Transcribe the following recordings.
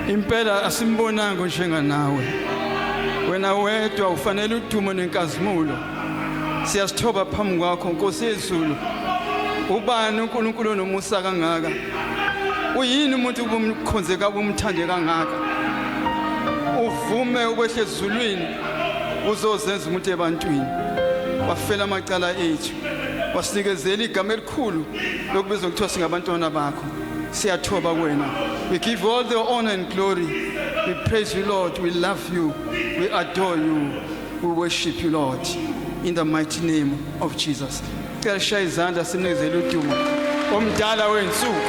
impela asimbonanga njenganawe. Wena wedwa ufanele udumo nenkazimulo. Siyasithoba phambi kwakho Nkosi yezulu. Ubani uNkulunkulu nomusa kangaka? Uyini umuntu ubumkhonze kabi umthande kangaka? Uvume ukwehle ezulwini uzozenza umuntu ebantwini. Wafela amacala ethu. Wasinikezela igama elikhulu lokubizwa kuthiwa singabantwana bakho. Siyathoba kuwena. We give all the honor and glory. We praise you, Lord. We love you. We adore you. We worship you, Lord. In the mighty name of Jesus. Kuyashaya izandla simnikezele udumo. Omdala wensuku.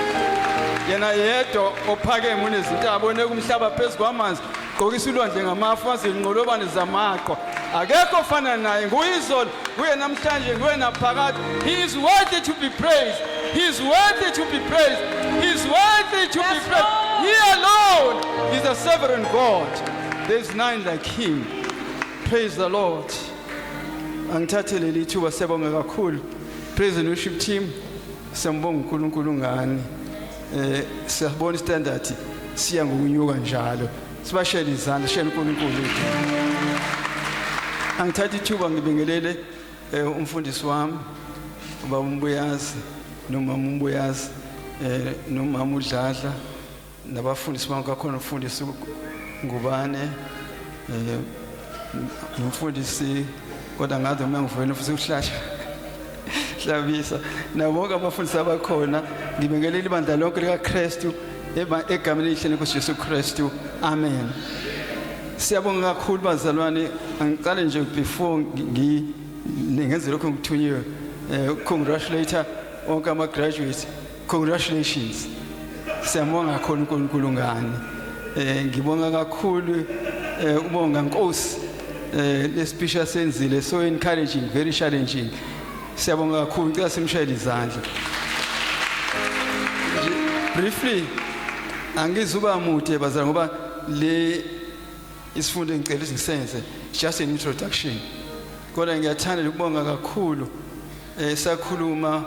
Yena yedwa ophakeme unezintaba oneke umhlaba phezulu kwamanzi. Gqokisa ulwandle ngamafu azinqolobane zamaqwa. Akekho ofana naye. Nguyizolo, kuye namhlanje, kuye naphakade. He is worthy to be praised. He is worthy to be praised. He is worthy to be praised. He alone is a sovereign God. There is none like him. Praise the Lord. Angithathele lithuba siyabonga kakhulu. Praise and worship team. Siyambonga uNkulunkulu ngani. Siyabona standard siya ngokunyuka njalo. Sibashele izandla, shela uNkulunkulu. Angithatha ithuba ngibingelele umfundisi wami uba umbuyazi noma umbuyazi noma uMdladla nabafundisi bonke akhona umfundisi Ngubane nomfundisi kodwa ngaze uma ngivuyela futhi uhlahla Hlabisa nabonke abafundisi abakhona ngibingelela ibandla lonke likaKristu egameni elihle lenkosi Jesu Kristu. Amen. Siyabonga kakhulu bazalwane. Angicale nje before ngenze lokho ngithunyiwe congratulate onke ama graduates. Congratulations. Siyabonga kakhulu uNkulunkulu ngani. Ngibonga kakhulu ubonga Nkosi le speech asenzile so encouraging, very challenging. Siyabonga kakhulu ngicela simshayele izandla. Briefly angizuba mude bazalwane ngoba le isifundo engicela isenze just an introduction. Kodwa ngiyathanda ukubonga kakhulu sakhuluma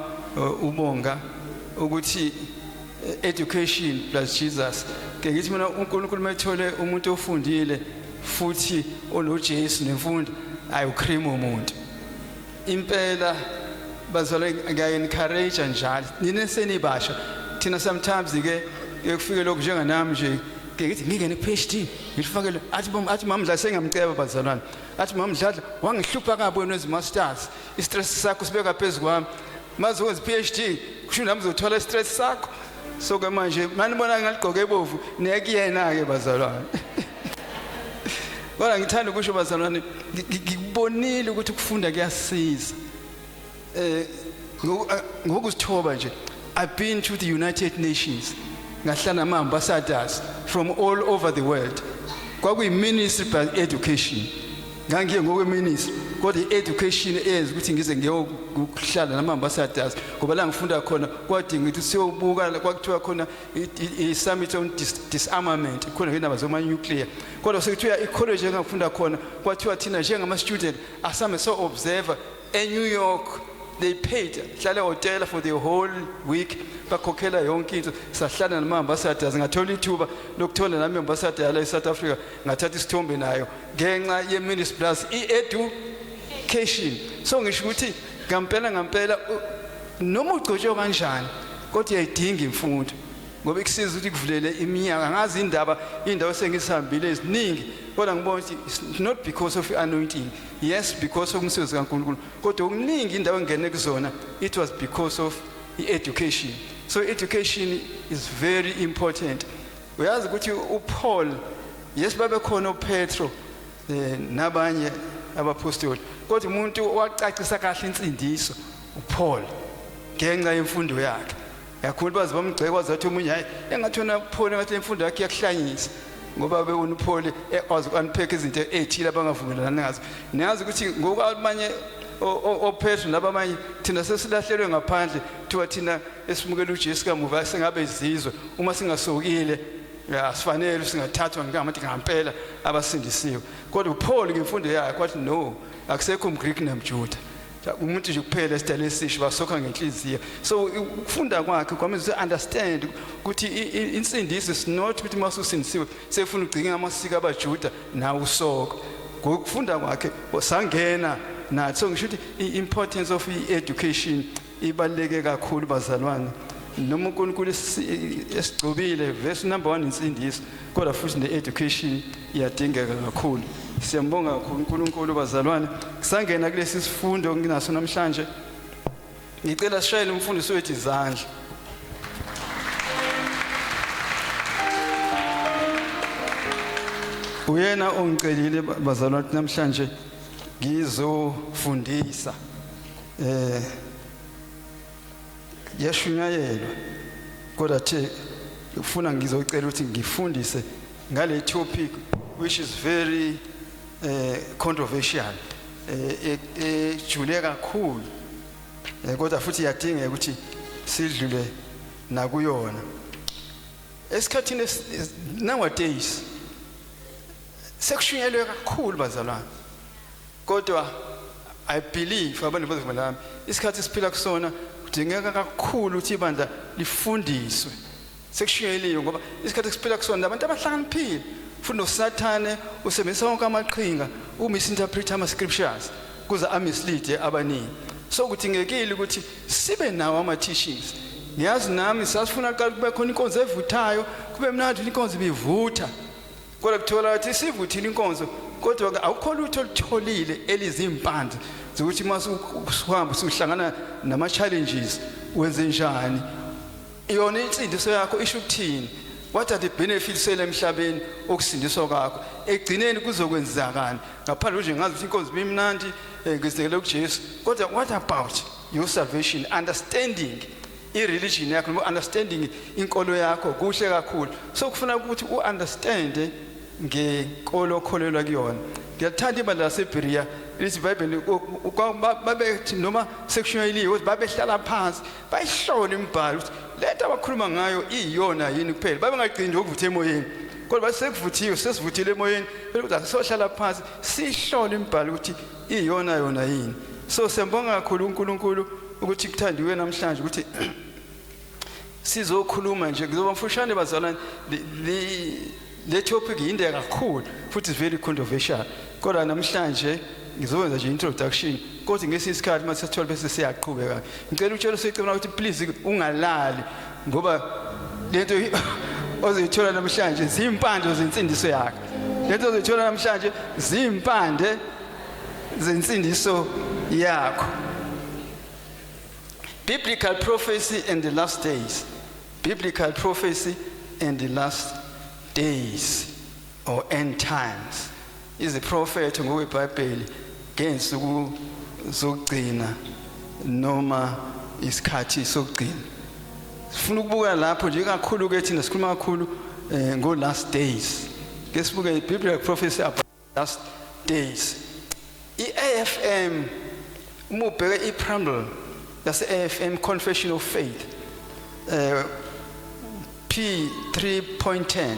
ubonga ukuthi education plus Jesus. Ke ngithi mina uNkulunkulu methole umuntu ofundile futhi onoJesu nemfundo ayucream umuntu. Impela bazalwane ngiya encourage njalo. Nina senibasha thina sometimes ke kufike lokho njenganami nje ke ngithi ngingene PhD ngilifakele athi mamdla sengamceba bazalwane athi mamdladla wangihlupha kabi wena ezimasters istress sakho sibeka phezulu kwami maze wenza PhD kusho nami uzothola istress sakho so ke manje manibona ngaligqoke ebovu nekuyena ke bazalwane. Kodwa ngithanda ukusho bazalwane ngikubonile ukuthi ukufunda kuyasiza ngokusithoba nje. I've been to the United Nations. Ngahlala ama ambassadors from all over the world. Kwakuyi ministry by education. Ngangiye ngokwe ministry kodwa education eyenza ukuthi ngize ngiyokuhlala nama ambassadors ngoba la ngifunda khona kwadinga ukuthi siyobuka kwakuthiwa khona I summit on disarmament khona ngendaba zoma nuclear. Kodwa sekuthiwa i-college engafunda khona kwathiwa thina njengama student asame so observer eNew York. They paid hlala hotel for the whole week bakhokhela yonke into sahlala nama ambassadors ngathola ithuba lokuthola nami ambassador la eSouth Africa ngathatha isithombe nayo ngenxa ye Ministry Plus education. So ngisho ukuthi ngampela noma ugcotshwe kanjani kodwa uyayidinga imfundo ngoba ikusiza ukuthi kuvulele iminyaka ngazi indawo sengisihambile eziningi kodwa ngibona ukuthi it's not because of anointing. Yes, because of umsebenzi kaNkulunkulu kodwa okuningi indawo engene kuzona it was because of education. So education is very important. Uyazi ukuthi uPaul yes babekhona uPetro nabanye abapostoli kodwa umuntu wacacisa kahle insindiso uPaul ngenxa yemfundo yakhe. Yakhulu bazi bamgceke wazathi umunye hayi engathona uPaul ngathi imfundo yakhe yakuhlanyisa ngoba bewona uPaul ekwazi ukunpheka izinto ezithile abangavumelana ngazo. Niyazi ukuthi ngokwamanye oPetro nabamanye thina sesilahlelwe ngaphandle thiwa thina esimukela uJesu kamuva sengabe izizwe uma singasokile asifanele singathathwa ngamathi ngempela abasindisiwe. Kodwa uPaul ngemfundo yakhe wathi no akusekho umGreek namJuda umuntu nje kuphela esidala esisho basokha ngenhliziyo. So ukufunda kwakhe kwamenza ukuthi understand ukuthi insindiso is not ukuthi masusindisiwe sefuna ugcina amasiko abaJuda nawo usoko. Ngokufunda kwakhe sangena nathi. So ngisho ukuthi i-importance of education ibaluleke kakhulu bazalwane. Noma uNkulunkulu esigcobile verse number 1 insindiso kodwa futhi ne-education iyadingeka kakhulu. Siyambonga kakhulu uNkulunkulu bazalwane. Kusangena kulesi sifundo nginaso namhlanje. Ngicela sishayele umfundisi wethu izandla. Uyena ongicelile bazalwane namhlanje ngizofundisa. Yashunyayelwa kodwa the ufuna ngizocela ukuthi ngifundise ngale topic which is very controversial, ejule kakhulu, kodwa futhi yadinga ukuthi sidlule nakuyona. Esikhathini nowadays sekushunyelwe kakhulu bazalwane, kodwa I believe abantu bazalwane isikhathi siphila kusona kudingeka kakhulu ukuthi ibandla lifundiswe. Sekushunyeliwe ngoba isikhathi siphila kusona abantu abahlakaniphile futhi noSathane usebenzisa wonke amaqhinga misinterpret ama scriptures kuze amislead abaningi. So kudingekile ukuthi sibe nawo ama teachings. Ngiyazi nami sasifuna kube khona inkonzo evuthayo, kube mnandi inkonzo ibivutha. Kodwa kuthola ukuthi sivuthile inkonzo kodwa awukho lutho olutholile elizimpande zokuthi masuhamba usuhlangana nama challenges wenze njani. Iyona insindiso yakho isho ukuthini? What are the benefits emhlabeni okusindiswa kwakho? Egcineni kuzokwenzakani? Ngaphandle nje ngazi ukuthi inkonzo ibimnandi ngisekele kuJesu. Kodwa what about your salvation, understanding i-religion yakho, understanding inkolo yakho kuhle kakhulu. So kufuna ukuthi uunderstand ngenkolo okholelwa kuyona. Ngiyathanda ibandla laseBerea lithi iBhayibheli babethi noma sekushayeliwe babehlala phansi bayihlole imibhalo ukuthi lento abakhuluma ngayo iyona yini kuphela. Babengaqindi ukuvutha emoyeni kodwa basekuvuthiwe sesivutile emoyeni ukuthi akusohlala phansi sihlole imibhalo ukuthi iyona yona yini. So siyambonga kakhulu uNkulunkulu ukuthi kuthandiwe namhlanje ukuthi sizokhuluma nje kuzoba mfushane bazalwane. Le topic inde kakhulu futhi is very controversial, kodwa namhlanje ngizokwenza nje introduction kodwa ngesinye isikhathi mase sithola bese siyaqhubeka. Ngicela utshela usicela ukuthi please ungalali ngoba lento ozoyithola namhlanje zimpande zensindiso yakho. Lento ozoyithola namhlanje zimpande zensindiso yakho. Biblical prophecy and the last days. Biblical prophecy and the last days or end times is a prophet ngokweBhayibheli ngensuku zokugcina noma isikhathi sokugcina. Sifuna ukubuka lapho nje kakhulu ke thina sikhuluma kakhulu ngo last days. Ke sibuke iBiblical prophecy about last days. iAFM umubheke ipreamble yase AFM Confession of Faith P 3.10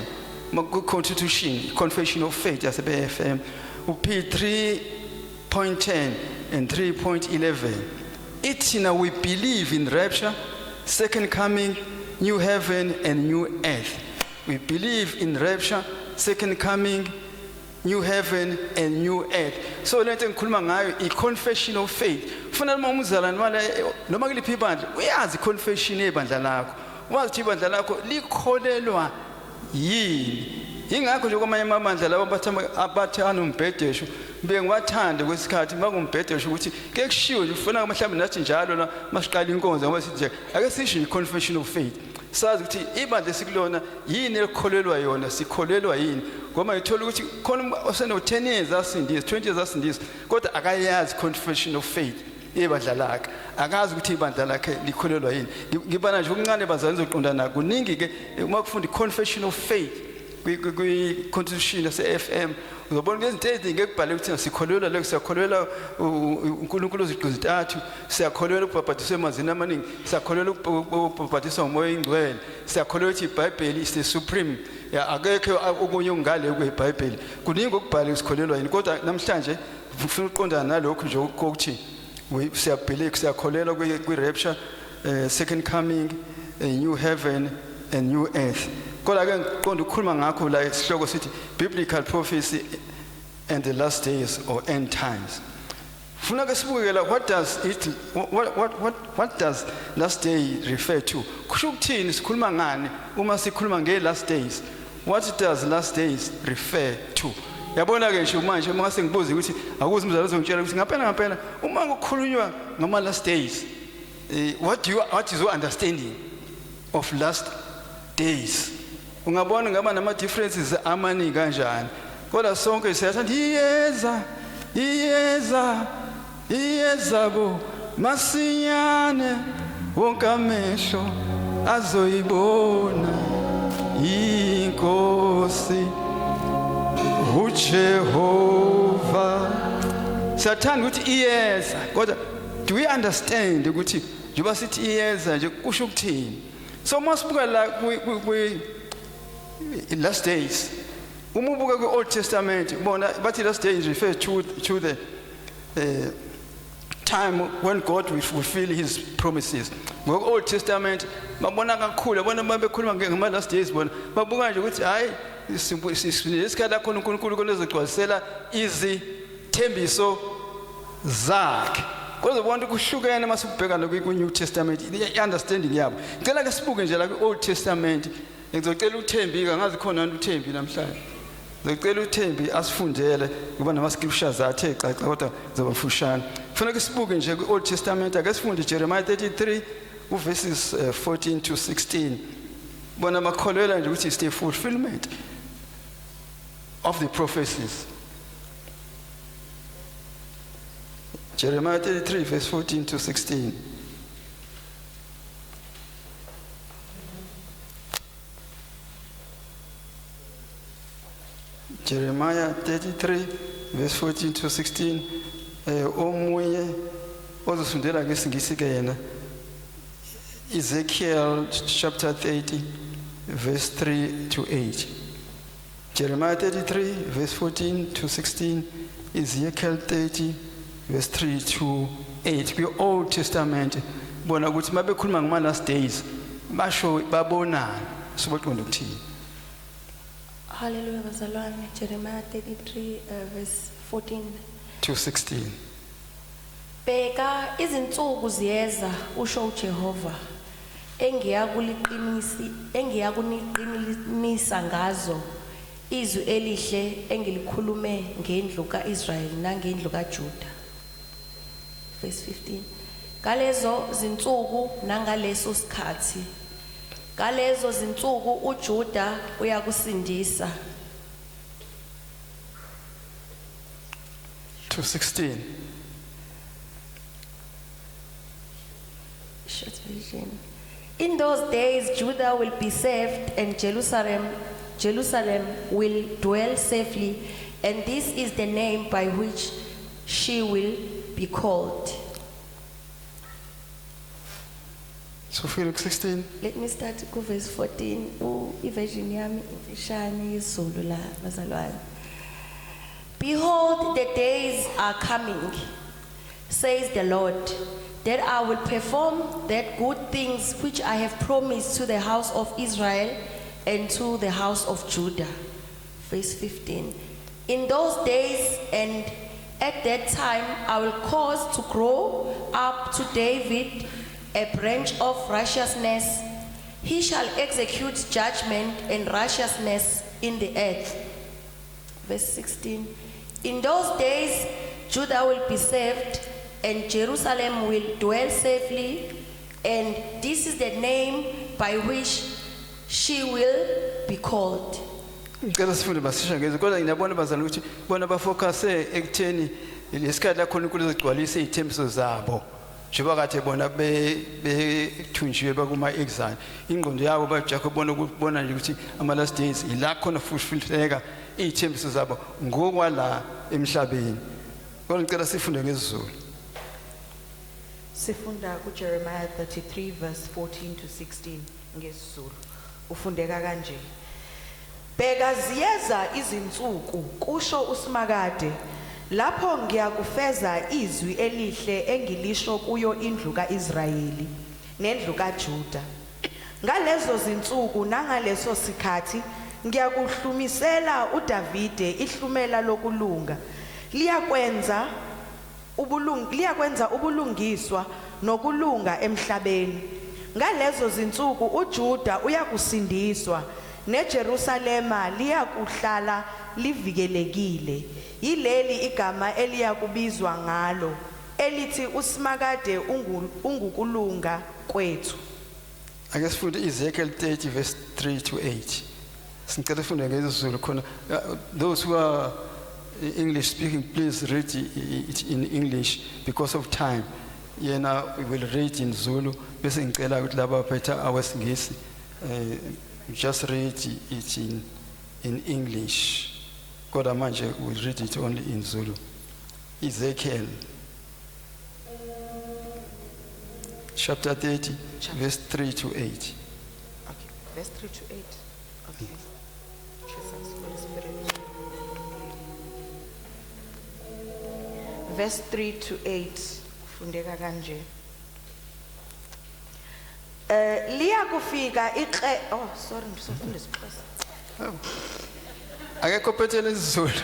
Constitution Confession of Faith yase AFM P 3.10 and 3.11. Now we believe in rapture, second coming, new heaven and new earth. We believe in rapture, second coming, new heaven and new earth. So lento ngikhuluma ngayo i-confession of faith. Kufanele uma umzalwane wala noma kuliphi ibandla uyazi confession yebandla lakho. Wazi ukuthi ibandla lakho likholelwa yini. Ingakho nje kwamanye amabandla labo abathana umbhedesho bengiwathanda kwesikhathi makumbhedesho ukuthi ke kushiwo nje ufuna mhlawumbe nathi njalo la masiqala inkonzo ngoba sithi nje ake sisho i-confession of faith. Sazi ukuthi ibandla esikulona yini elikholelwa yona, sikholelwa yini. Ngoba ngithola ukuthi khona oseno 10 years asindisa, 20 years asindisa kodwa akayazi confession of faith ibandla lakhe. Akazi ukuthi ibandla lakhe likholelwa yini. Ngibana nje okuncane bazalwane zoqondana kuningi ke uma kufunda confession of faith kwi-constitution yase-FM uzobona izinto eziningi ekubhale ukuthi sikholelwa lokho, siyakholelwa uNkulunkulu uZiqu zintathu, siyakholelwa ukubhabhatiswa emanzini amaningi, siyakholelwa ukubhabhatiswa ngomoya oyingcwele, siyakholelwa ukuthi iBhayibheli is the supreme. Akekho okunye okungale kweBhayibheli. Kuningi okubhale sikholelwa yini, kodwa namhlanje ufuna uqondana nalokho nje ukuthi siyabhelieve siyakholelwa kwi-rapture, second coming, a new heaven and new earth. Kodwa ke ngiqonda ukukhuluma ngakho la isihloko sithi biblical prophecy and the last days or end times. Funa ke sibuke la, what does last day refer to? Kusho ukuthini sikhuluma ngani uma sikhuluma nge-last days? What does last days refer to? Yabona ke nje manje uma sengibuza ukuthi akuze umzali uzongitshela ukuthi ngaphela uma kukhulunywa ngama last days, what is your understanding of last days? Ungabona ngaba nama differences amaningi kanjani, kodwa sonke siyathanda iyeza bo masinyane wonke amehlo azoyibona inkosi uJehova. Siyathanda ukuthi iyeza, kodwa do we understand ukuthi njengoba sithi iyeza nje kusho ukuthini? So masibuka la kwi last days, uma ubuka kwi-Old Testament ubona bathi last days refer to the time when God will fulfill his promises. Ngo-Old Testament babona kakhulu, abona babekhuluma ngama last days, bona babuka nje ukuthi hayi isikhathi khona uNkulunkulu konezogcwalisela izithembiso zakhe. Kodwa bonke kuhlukene masubhekana kwi-New Testament, i-understanding yabo. Ngicela ke sibuke nje la kwi-Old Testament. Ngizocela uThembi, ngazi khona uThembi namhlanje. Ngicela uThembi asifundele ngoba nama scriptures athe xaxa kodwa zobafushane. Kufanele sibuke nje kwi-Old Testament, ake sifunde Jeremiah 33 verses 14 to 16. Bona bakholelwa nje ukuthi it's the fulfillment of the prophecies. Jeremiah 33 verse 14 to 16. Jeremiah 33 verse 14 to 16. Omunye ozosundela ngesingisi ke yena Ezekiel chapter 30 verse 3 to 8. Jeremiah 33 verse 14 to 16. Ezekiel 30 verse 3 to 8. Kwi-Old Testament bona ukuthi mabekhuluma ngama last days basho babonana soboqonda ukuthini. Hallelujah, bazalwane. Jeremiah 33 verse 14 to 16. Bheka izinsuku ziyeza usho uJehova engiyakuniqinisa ngazo izwi elihle engilikhulume ngendlu kaIsrael nangendlu kaJuda. Verse 15. Ngalezo zinsuku nangaleso sikhathi, ngalezo zinsuku uJuda uyakusindisa. To 16. Short version. In those days Judah will be saved and Jerusalem will dwell safely, and this is the name by which she will be called. So Felix 16. Let me start with verse 14. Version yami ifishane yesiZulu la bazalwane. Behold, the days are coming, says the Lord, that I will perform that good things which I have promised to the house of Israel and to the house of Judah. Verse 15. In those days and at that time I will cause to grow up to David a branch of righteousness. He shall execute judgment and righteousness in the earth. Verse 16. In those days Judah will be saved and Jerusalem will dwell safely, and this is the name by which she will be called. Ngicela sifunde basisha ngeze kodwa ngiyabona bazana ukuthi bona bafocuse ekutheni lesikhathi la khona uNkulunkulu uzogcwalisa izithembiso zabo. Njengoba kade bona bethunjiwe bakuma exile. Ingqondo yabo bajakho bona nje ukuthi ama last days ila khona fulfilleka izithembiso zabo ngokwala emhlabeni. Kodwa ngicela sifunde ngesiZulu. Sifunda ku Jeremiah 33 verse 14 to 16 ngesiZulu. Ufundeka kanje. Bheka ziyeza izinsuku kusho uSimakade lapho ngiyakufeza izwi elihle engilisho kuyo indlu kaIsrayeli nendlu kaJuda. Ngalezo zinsuku nangaleso sikhathi ngiyakuhlumisela uDavide ihlumela lokulunga. Liyakwenza ubulungiswa nokulunga emhlabeni. Ngalezo zinsuku uJuda uyakusindiswa neJerusalema liyakuhlala livikelekile. Yileli igama eliyakubizwa ngalo elithi uSimakade ungukulunga kwethu. Ake sifunde Ezekiel 30 verse 3 to 8. Sicela sifunde ngesiZulu khona. Those who are English speaking, please read it in English because of time. Yena we will read in Zulu bese ngicela ukuthi laba abaphethe awesingisi just read it in English. Kodwa manje we read it only in Zulu. Ezekiel chapter 30 verse 3 to 8. Okay, verse 3 to 8. Okay. Jesus, Holy Spirit. Verse 3 to 8. Fundeka kanje. Liya kufika oh sorry ngisofunda isiXhosa. Akekho phethele isiZulu.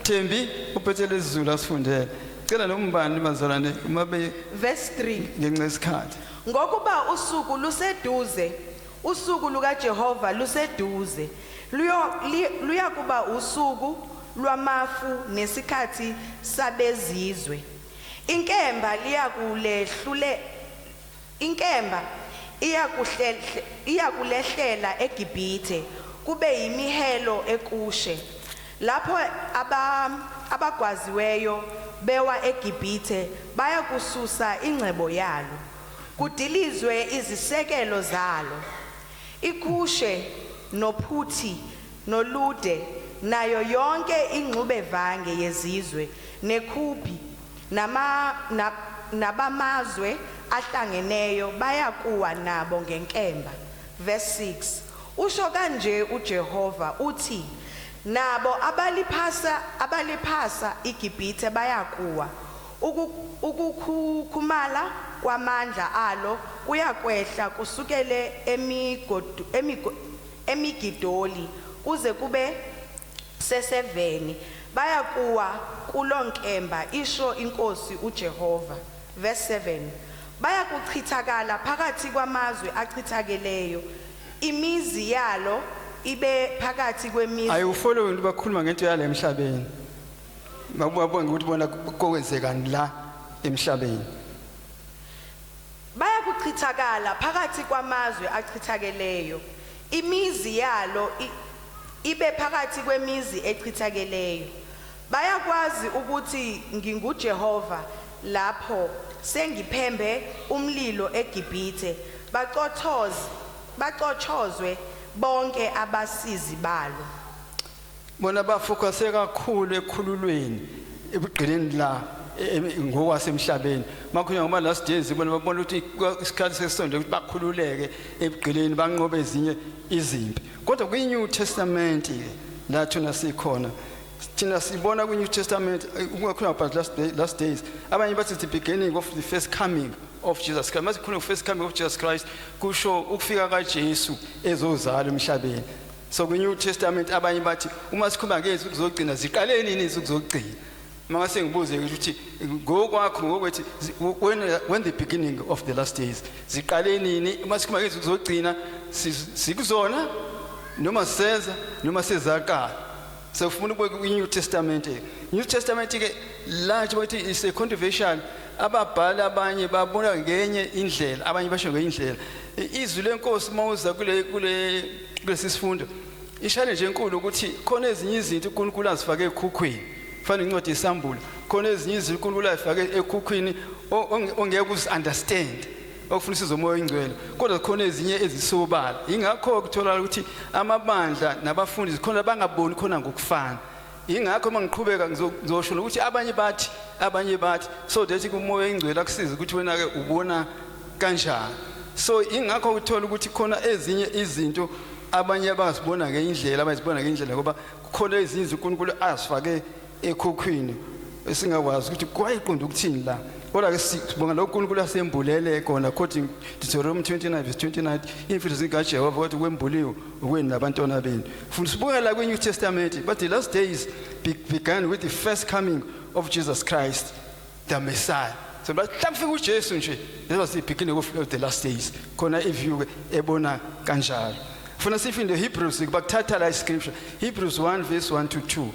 Thembi uphethele isiZulu asifundele. Cela nombani bazalwane uma be Verse 3. ngenxa yesikhathi. Ngokuba usuku luseduze, usuku lukaJehova luseduze. Luya kuba usuku lwamafu nesikhathi sabezizwe. Inkemba iyakulehlela eGibhithe kube yimihelo ekushe. Lapho abagwaziweyo bewa eGibhithe bayakususa ingcebo yalo. Kudilizwe izisekelo zalo. Ikushe noPhuthi noLude nayo yonke ingxube vange yezizwe neKhubi nabamazwe ahlangeneyo bayakuwa nabo ngenkemba. Verse 6. Usho kanje uJehova uthi nabo abaliphasa iGibhithe bayakuwa. Ukukhukhumala kwamandla alo kuyakwehla kusukele eMigidoli kuze kube seseveni. Bayakuwa kulonkemba isho inkosi uJehova. Verse 7. Bayakuchithakala phakathi kwamazwe achithakeleyo. Imizi yalo ibe phakathi kwemizi. Ayifollow into bakhuluma ngento yala emhlabeni. Babona ukuthi bona kokwenzekani la emhlabeni. Bayakuchithakala phakathi kwamazwe achithakeleyo. Imizi yalo ibe phakathi kwemizi echithakeleyo. Bayakwazi ukuthi nginguJehova lapho sengiphembe umlilo eGibhithe baqothozwe bonke abasizi balo. Bona bafocuse kakhulu ekhululweni ebugqileni la ngokwasemhlabeni. Makhona ngoba last days bona babona ukuthi isikhathi sesonto ukuthi bakhululeke ebugqileni banqobe ezinye izimpi. Kodwa kwiNew Testament la thina sikhona thina sibona kwiNew Testament ukukhuluma about last days abanye bathi the beginning of the first coming of Jesus Christ. Mase khona first coming of Jesus Christ kusho ukufika kaJesu ezozala emhlabeni. So kwiNew Testament abanye bathi uma sikhuluma ngezi kuzogcina ziqaleni nini ukuzogcina. Mangase ngibuze ukuthi ngokwakho ngokwethi when the beginning of the last days ziqaleni nini uma sikhuluma ngezi kuzogcina sikuzona noma senza noma sezaqala. So ufuna ukubeka kwiNew Testament. New Testament ke large bathi is a controversial. Ababhala abanye babona ngenye indlela abanye basho ngenye indlela. Izwi lenkosi mawuza kulesi sifundo i-challenge enkulu ukuthi khona ezinye izinto uNkulunkulu azifake ekhukhwini. Fanele incwadi yesambulo khona ezinye izinto uNkulunkulu azifake ekhukhwini ongeke uzi-understand okufuna isizomoya ingcwele. Kodwa khona ezinye ezisobala. Ingakho kutholakala ukuthi amabandla nabafundi khona bangaboni khona ngokufana. Ingakho mangiqhubeka ngizosho ukuthi abanye bathi so that kumoya ingcwele akusiza ukuthi wena ke ubona kanjani. So ingakho uthola ukuthi khona ezinye izinto abanye abangasibona ngeindlela abazibona ngeindlela ngoba kukhona izindlu uNkulunkulu asifake ekhokhwini esingakwazi ukuthi kwayiqonda ukuthini la. Kodwa ke sibonga lo uNkulunkulu asembulele khona according to Deuteronomy 29 verse 29 imfihlo zikaJehova wathi kwembuliwe ukweni nabantwana benu. Futhi sibuka la kwiNew Testament but the last days began with the first coming of Jesus Christ the Messiah. So but mhlawumbe uJesu nje that was the beginning of the last days. Khona iview ebona kanjalo. Funa sifunde Hebrews bakuthatha la scripture Hebrews 1 verse 1 to 2.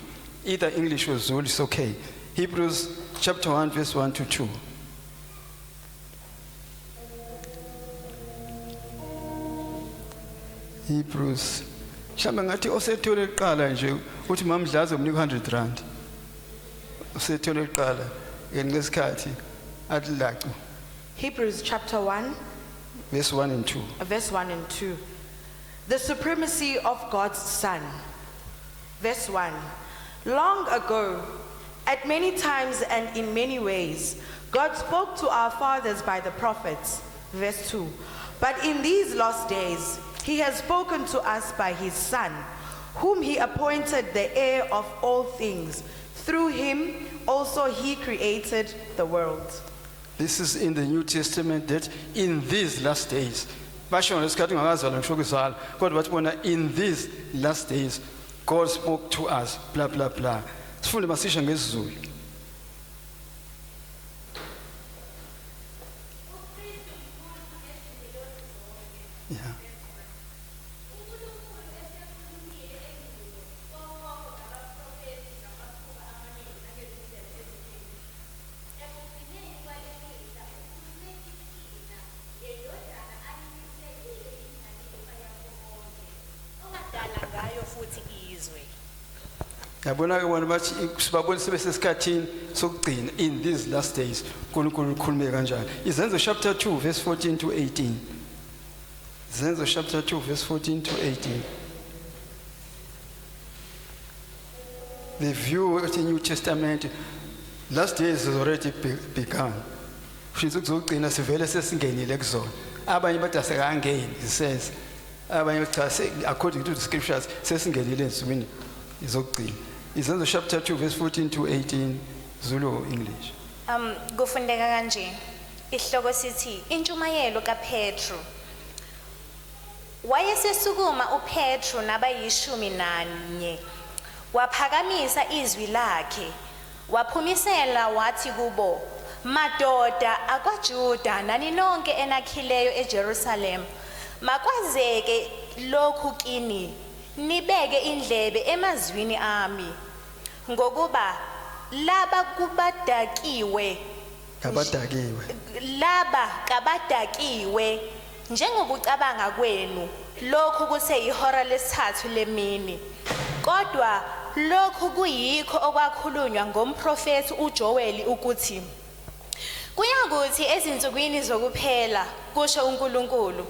Either English or Zulu is okay. Hebrews chapter 1 verse 1 to 2. Hebrews. Mhlawumbe ngathi osethole eqala nje uthi mamdlaze umnika 100 rand. Osethole eqala ngesikhathi athi lacu. Hebrews chapter 1, Verse 1 and 2. verse 1 and 2. The supremacy of God's Son. Verse 1. Long ago, at many times and in many ways, God spoke to our fathers by the prophets. Verse 2. But in these last days, he has spoken to us by his Son, whom he appointed the heir of all things. Through him also he created the world. This is in the New Testament that in these last days, basho ngesikhathi ngakazalwa ngisho kuzala kodwa bathi bona in these last days God spoke to us blah blah blah. Sifunde masisha ngesizulu. Yeah. Yabona ke bona bathi sibabona sebesesikhathini sokugcina in these last days uNkulunkulu ukhulume kanjani. Izenzo chapter 2 verse 14 to 18. Izenzo chapter 2 verse 14 to 18. The view of the New Testament last days has already begun. Kusho ukuzogcina sivele sesingenile kuzona. Abanye bathi asekangeni it says. Abanye bathi according to the scriptures sesingenile ensukwini izogcina. Izenzo chapter 2 verse 14 to 18 Zulu or English. Kufundeka kanje. Isihloko sithi intshumayelo kaPetru. Wayesesukuma uPetru nabayishumi nanye. Waphakamisa izwi lakhe. Waphumisela wathi kubo, madoda akwaJuda nani nonke enakhileyo eJerusalem. Makwazeke lokhu kini. Nibeke indlebe emazwini ami ngokuba laba kabadakiwe njengokucabanga kwenu lokhu kuse ihora lesithathu lemini kodwa lokhu kuyikho okwakhulunywa ngomprofeti uJoel ukuthi kuyakuthi ezinsukwini zokuphela kusho uNkulunkulu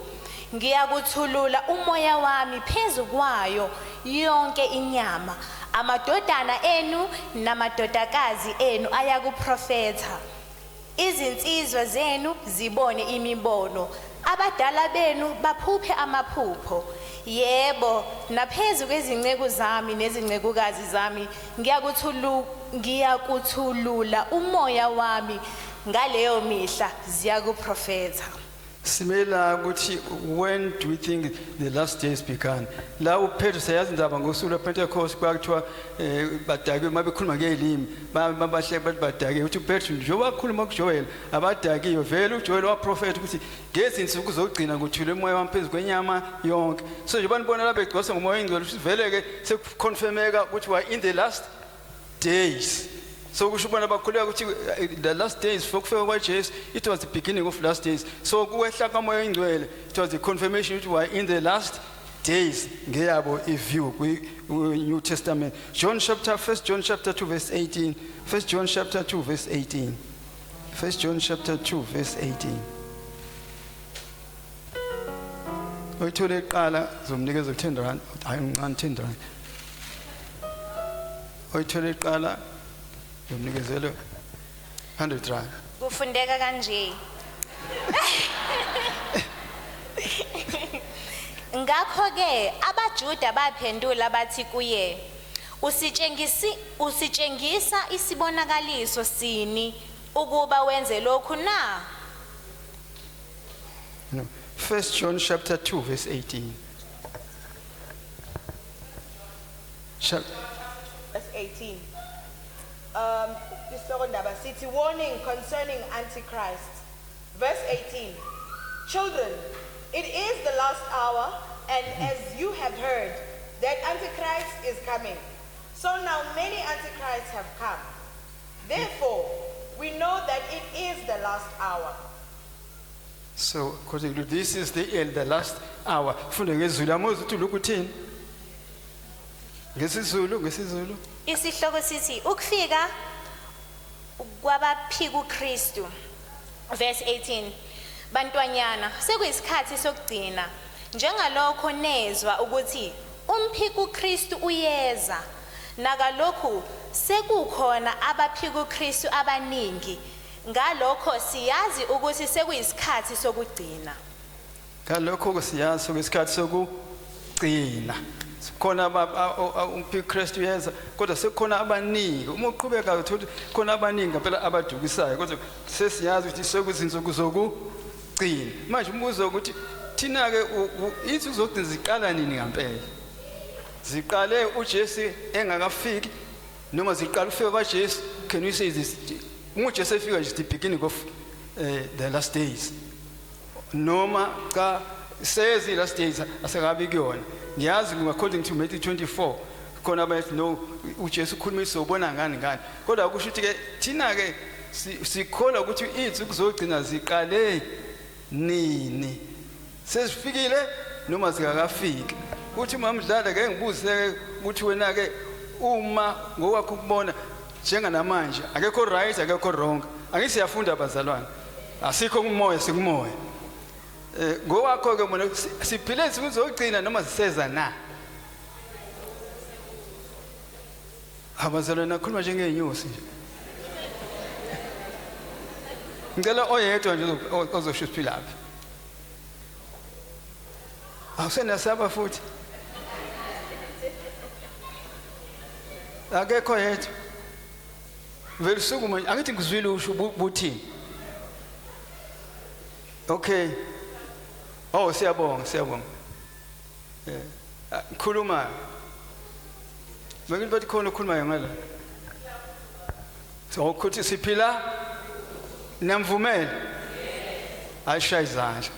ngiyakuthulula umoya wami phezu kwayo yonke inyama amadodana enu namadodakazi enu ayakuprofetha izinsizwa zenu zibone imibono abadala benu baphuphe amaphupho yebo naphezu kwezinceku zami nezincekukazi zami ngiyakuthulula umoya wami ngaleyo mihla ziyakuprofetha. Simela ukuthi when do we think the last days began? La uPetru sayazi indaba ngosuku lwePentecost kwakuthiwa badake mabekhuluma ngelimi babahle badake uthi uPetru njengoba wakhuluma kuJoel abadakiwe vele uJoel waprofeta ukuthi ngezinsuku zogcina kuthule umoya wami phezu kwenyama yonke. So nje banibona la begcwasa ngomoya ingcwele vele ke sekuconfirmeka ukuthi wa in the last days. So kushubona bakhuleka ukuthi the last days fokufika kwaJesu it was the beginning of last days. So kuwehla kamoya ingcwele it was the confirmation ukuthi we in the last days ngeyabo iview New Testament. First John chapter 2 verse 18. 1 John chapter 2 verse 18. 1 John chapter 2 verse 18. Oyithole eqala zomnikeza 10 rand hayi uncane 10 rand. Oyithole eqala yomnikezelo 100 rand. Kufundeka kanje. Ngakho-ke abaJuda baphendula bathi kuye, usitshengisa isibonakaliso sini ukuba wenze lokhu na? No. 1 John chapter 2 verse 18. Verse 18. City warning concerning Antichrist. Verse 18. Children, it is the last hour, and as you have heard, that Antichrist is coming. So now many Antichrists have come. Therefore, we know that it is the last hour. So according to this is the last hour. Funda ngesiZulu amuzi ukuthi lokhu uthini? Ngesizulu. Isihloko sithi ukufika kwabaphika uKristu. Verse 18. Bantwanyana, sekuyisikhathi sokugcina. Njengalokho nezwa ukuthi umphika uKristu uyeza. Nakalokhu sekukhona abaphika uKristu abaningi. Ngalokho siyazi ukuthi sekuyisikhathi sokugcina. Ngalokho siyazi ngesikhathi sokugcina. Khona umphika uKristu uyeza kodwa sekukhona abaningi. Uma uqhubeka uthola khona abaningi ngempela abadukisayo kodwa sesiyazi ukuthi sekuzinsuku zokugcina. Manje umbuzo ukuthi thina ke izinsuku zokugcina ziqala nini ngempela? Ziqale uJesu engakafiki noma ziqala ufika kwaJesu? Can we say this? UJesu efika just the beginning of the last days. Noma ka says the last days asekabi kuyona. Ngiyazi according to Matthew 24 khona abathi no uJesu ukhulumisa ubona ngani. Kodwa kusho ukuthi ke thina ke sikholwa ukuthi izinsuku zokugcina ziqale nini? Sesifikile noma zikakafiki? Uthi mamdlala ke ngibuze ukuthi wena ke uma ngokwakho ukubona njenganamanje akekho right akekho wrong. Angithi siyafunda abazalwane. Asikho kumoya sikumoya. Ngokwakho ke bona siphile izinsuku zokugcina noma ziseza na? Abazalwane nakhuluma njengeenyosi nje. Ngicela oyedwa nje ozosho siphilaphi. Awusenasaba futhi. Akekho yedwa. Vele suku manje angithi ngizwile usho buthini. Okay. Oh siyabonga. Khuluma. Manje bathi khona ukhuluma ngala. So ukuthi siphila namvumela. Ayishaya izandla.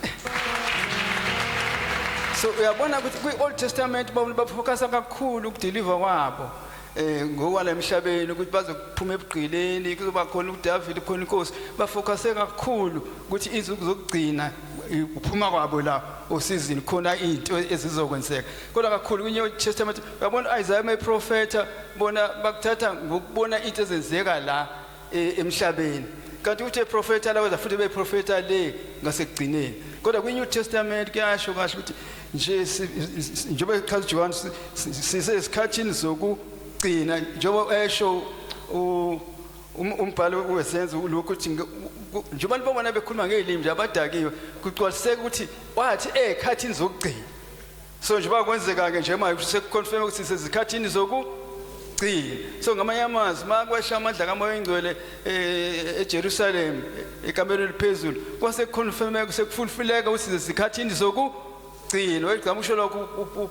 So uyabona ukuthi kwi-Old Testament bafocus kakhulu ukudeliver kwabo ngokwala emhlabeni ukuthi bazokuphuma ebugqileni kuzoba khona uDavid khona inkosi bafocus kakhulu ukuthi izinsuku zokugcina uphuma kwabo la osizini khona into ezizokwenzeka kodwa kakhulu kwi-New Testament uyabona Isaiah mayprofeta bona bakuthatha ngokubona into ezenzeka la emhlabeni kanti uthi eprofeta la weza futhi beprofeta le ngasekugcineni kodwa kwi-New Testament kuyasho kahle ukuthi njengoba ichaza John sisesikhathini zokugcina njengoba esho umbhalo wesenzo lokhu ukuthi njengoba nibona bekhuluma ngelimi nje abadakiwe kuqwaliseka ukuthi wathi ekhathini zokugcina so njengoba kwenzeka ke nje manje sekuconfirm ukuthi sisezikhathini zokugcina so ngamanye amazwi makwasha amandla kamoya engcwele eJerusalem ekamerweni eliphezulu kwase confirm sekufulfileka ukuthi sisezikhathini zokugcina wegcama usho lokho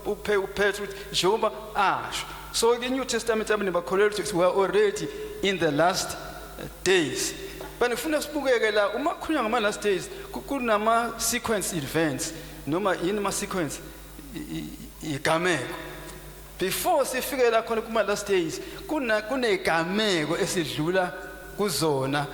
uPetru njengoba asho so in the New Testament abantu bakholelwa ukuthi we are already in the last days banifuna sibukeke la uma kukhulunywa ngama last days kunama sequence events noma yini ama sequence igameko before sifike la khona kuma last days kunegameko esidlula kuzona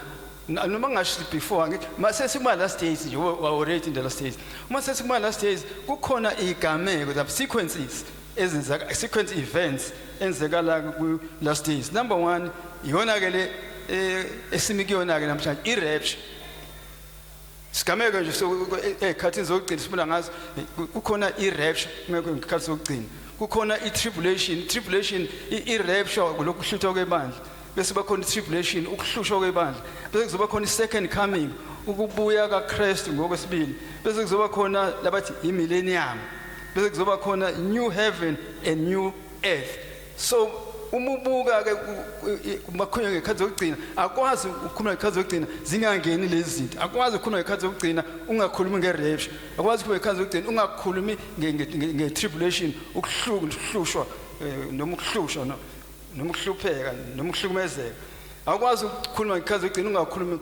noma ngasho before ngithi mase sikuma last days you are already in the last days uma sesikuma last days kukhona igameko the sequences ezenzeka sequence events enzeka la ku last days number 1 iyona ke le esimikiyona ke namhlanje irapture sigameko nje so ekhathini zokugcina sifuna ngazo kukhona irapture ngekhathi zokugcina kukhona tribulation irapture lokuhluthwa kwebandla bese bakhona tribulation ukuhlushwa kwebandla bese kuzoba khona second coming ukubuya kaKristu ngokwesibili bese kuzoba khona labathi imillennium bese kuzoba khona new heaven and new earth. So umubuka ke kumakhulunywa ngekhathi zokugcina akwazi ukukhuluma ngekhathi zokugcina zingangeni lezi zinto, akwazi ukukhuluma ngekhathi zokugcina ungakhulumi ngerapture, akwazi ukukhuluma ngekhathi zokugcina ungakhulumi nge-tribulation, ukuhlushwa noma ukuhlushwa noma ukuhlupheka noma ukuhlukumezeka. Akwazi ukukhuluma ngekhathi zokugcina ungakhulumi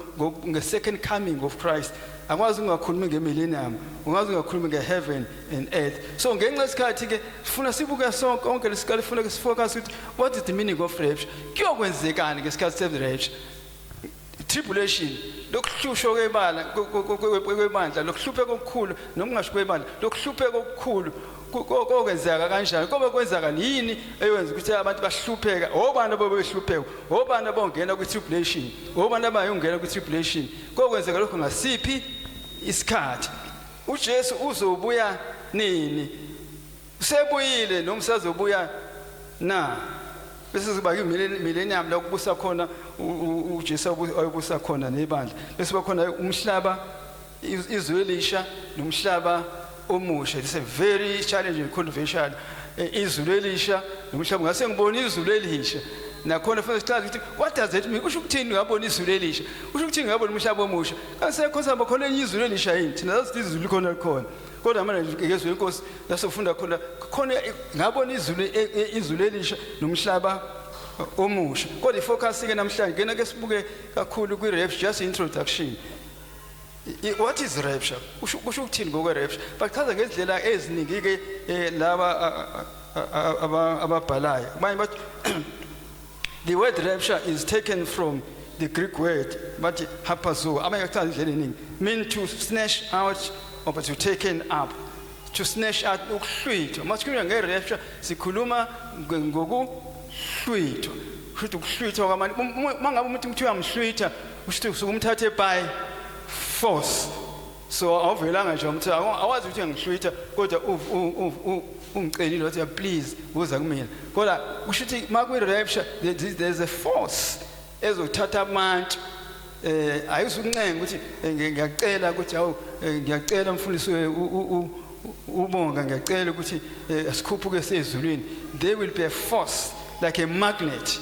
nge-second coming of Christ, akwazi ungakhulumi nge-millennium, ungazi ungakhulumi nge-heaven and earth. So ngenxa yesikhathi ke sifuna sibuke sonke konke lesikhathi sifuna ke sifocus ukuthi what is the meaning of rapture, kuyokwenzekani ngesikhathi se-rapture. Tribulation, lokuhlushwa kwebandla, lokuhlupheka okukhulu noma ungasho kwebandla, lokuhlupheka okukhulu kokwenzeka kanjani, kobe kwenzakani yini eyenza ukuthi abantu bahlupheka, obani ababehlupheka, obani abongena kwi-tribulation, obani abayongena kwi-tribulation, kokwenzeka lokho ngasiphi isikhathi. uJesu uzobuya nini, usebuyile noma usazobuya na? Bese siba millennium la kubusa khona uJesu ayobusa khona nebandla, bese bakhona umhlaba izwe elisha nomhlaba omusha. It's a very challenging controversial. Izulu elisha nomhlaba, ngase ngibona izulu elisha nakhona futhi sichaza ukuthi what does it mean, kusho ukuthini ngabona izulu elisha, kusho ukuthini ngabona umhlaba omusha, kasekho saba khona enye izulu elisha yini, thina sathi izulu khona likhona, kodwa manje ngezwe inkosi lasofunda khona ngabona izulu elisha nomhlaba omusha. Kodwa ifocus ke namhlanje ngena ke sibuke kakhulu kwi-rapture, just introduction. What is rapture? Kusho ukuthini ngokwe-rapture? Bachaza ngendlela eziningi ke laba ababhalayo. The word rapture is taken from the Greek word but hapazo, mean to snatch out or to taken up, to snatch out ukuhlwithwa. Masikhuluma nge-rapture sikhuluma ngokuhlwithwa. Ukuhlwithwa kwamanje mangabe umuntu kuthiwa mhlwitha usho ukuthi umthathe by force. So awuvelanga nje umthetho, awazi ukuthi ngihlwitha kodwa umcelile wathi please buza kumina. Kodwa kusho ukuthi makwi-rapture there's a force ezothatha abantu, ayisukuncenga ukuthi ngiyacela ukuthi ngiyacela mfundisi ubonga, ngiyacela ukuthi asikhuphuke sezulwini. There will be a force like a magnet,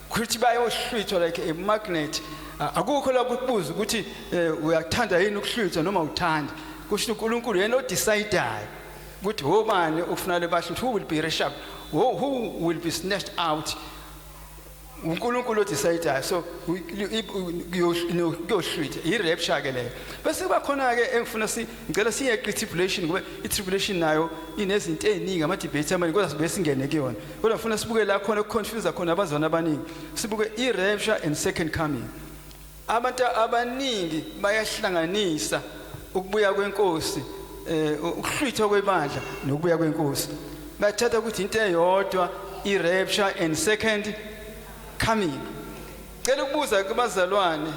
kuthi bayohlwithwa like a magnet. Akukho la kubuza ukuthi uyathanda yini ukuhlwithwa noma uthanda. Kusho uNkulunkulu yena odecidayo ukuthi obani ufunale bahle, who will be reshape, who will be snatched out. uNkulunkulu odecidayo. So kuyohlwitha i-rapture ke leyo. Bese kuba khona ke engifuna ngicela siye kwi-tribulation, ngoba i-tribulation nayo inezinto eziningi, ama-debate amaningi, kodwa sibe singene kuyona. Kodwa ngifuna sibuke la khona ukuconfuse khona abazwana abaningi, sibuke i-rapture and second coming. Abantu abaningi bayahlanganisa ukubuya kwenkosi, ukuhlwithwa kwebandla nokubuya kwenkosi. Bathatha ukuthi into eyodwa, i-rapture and second coming. Ngicela ukubuza kubazalwane,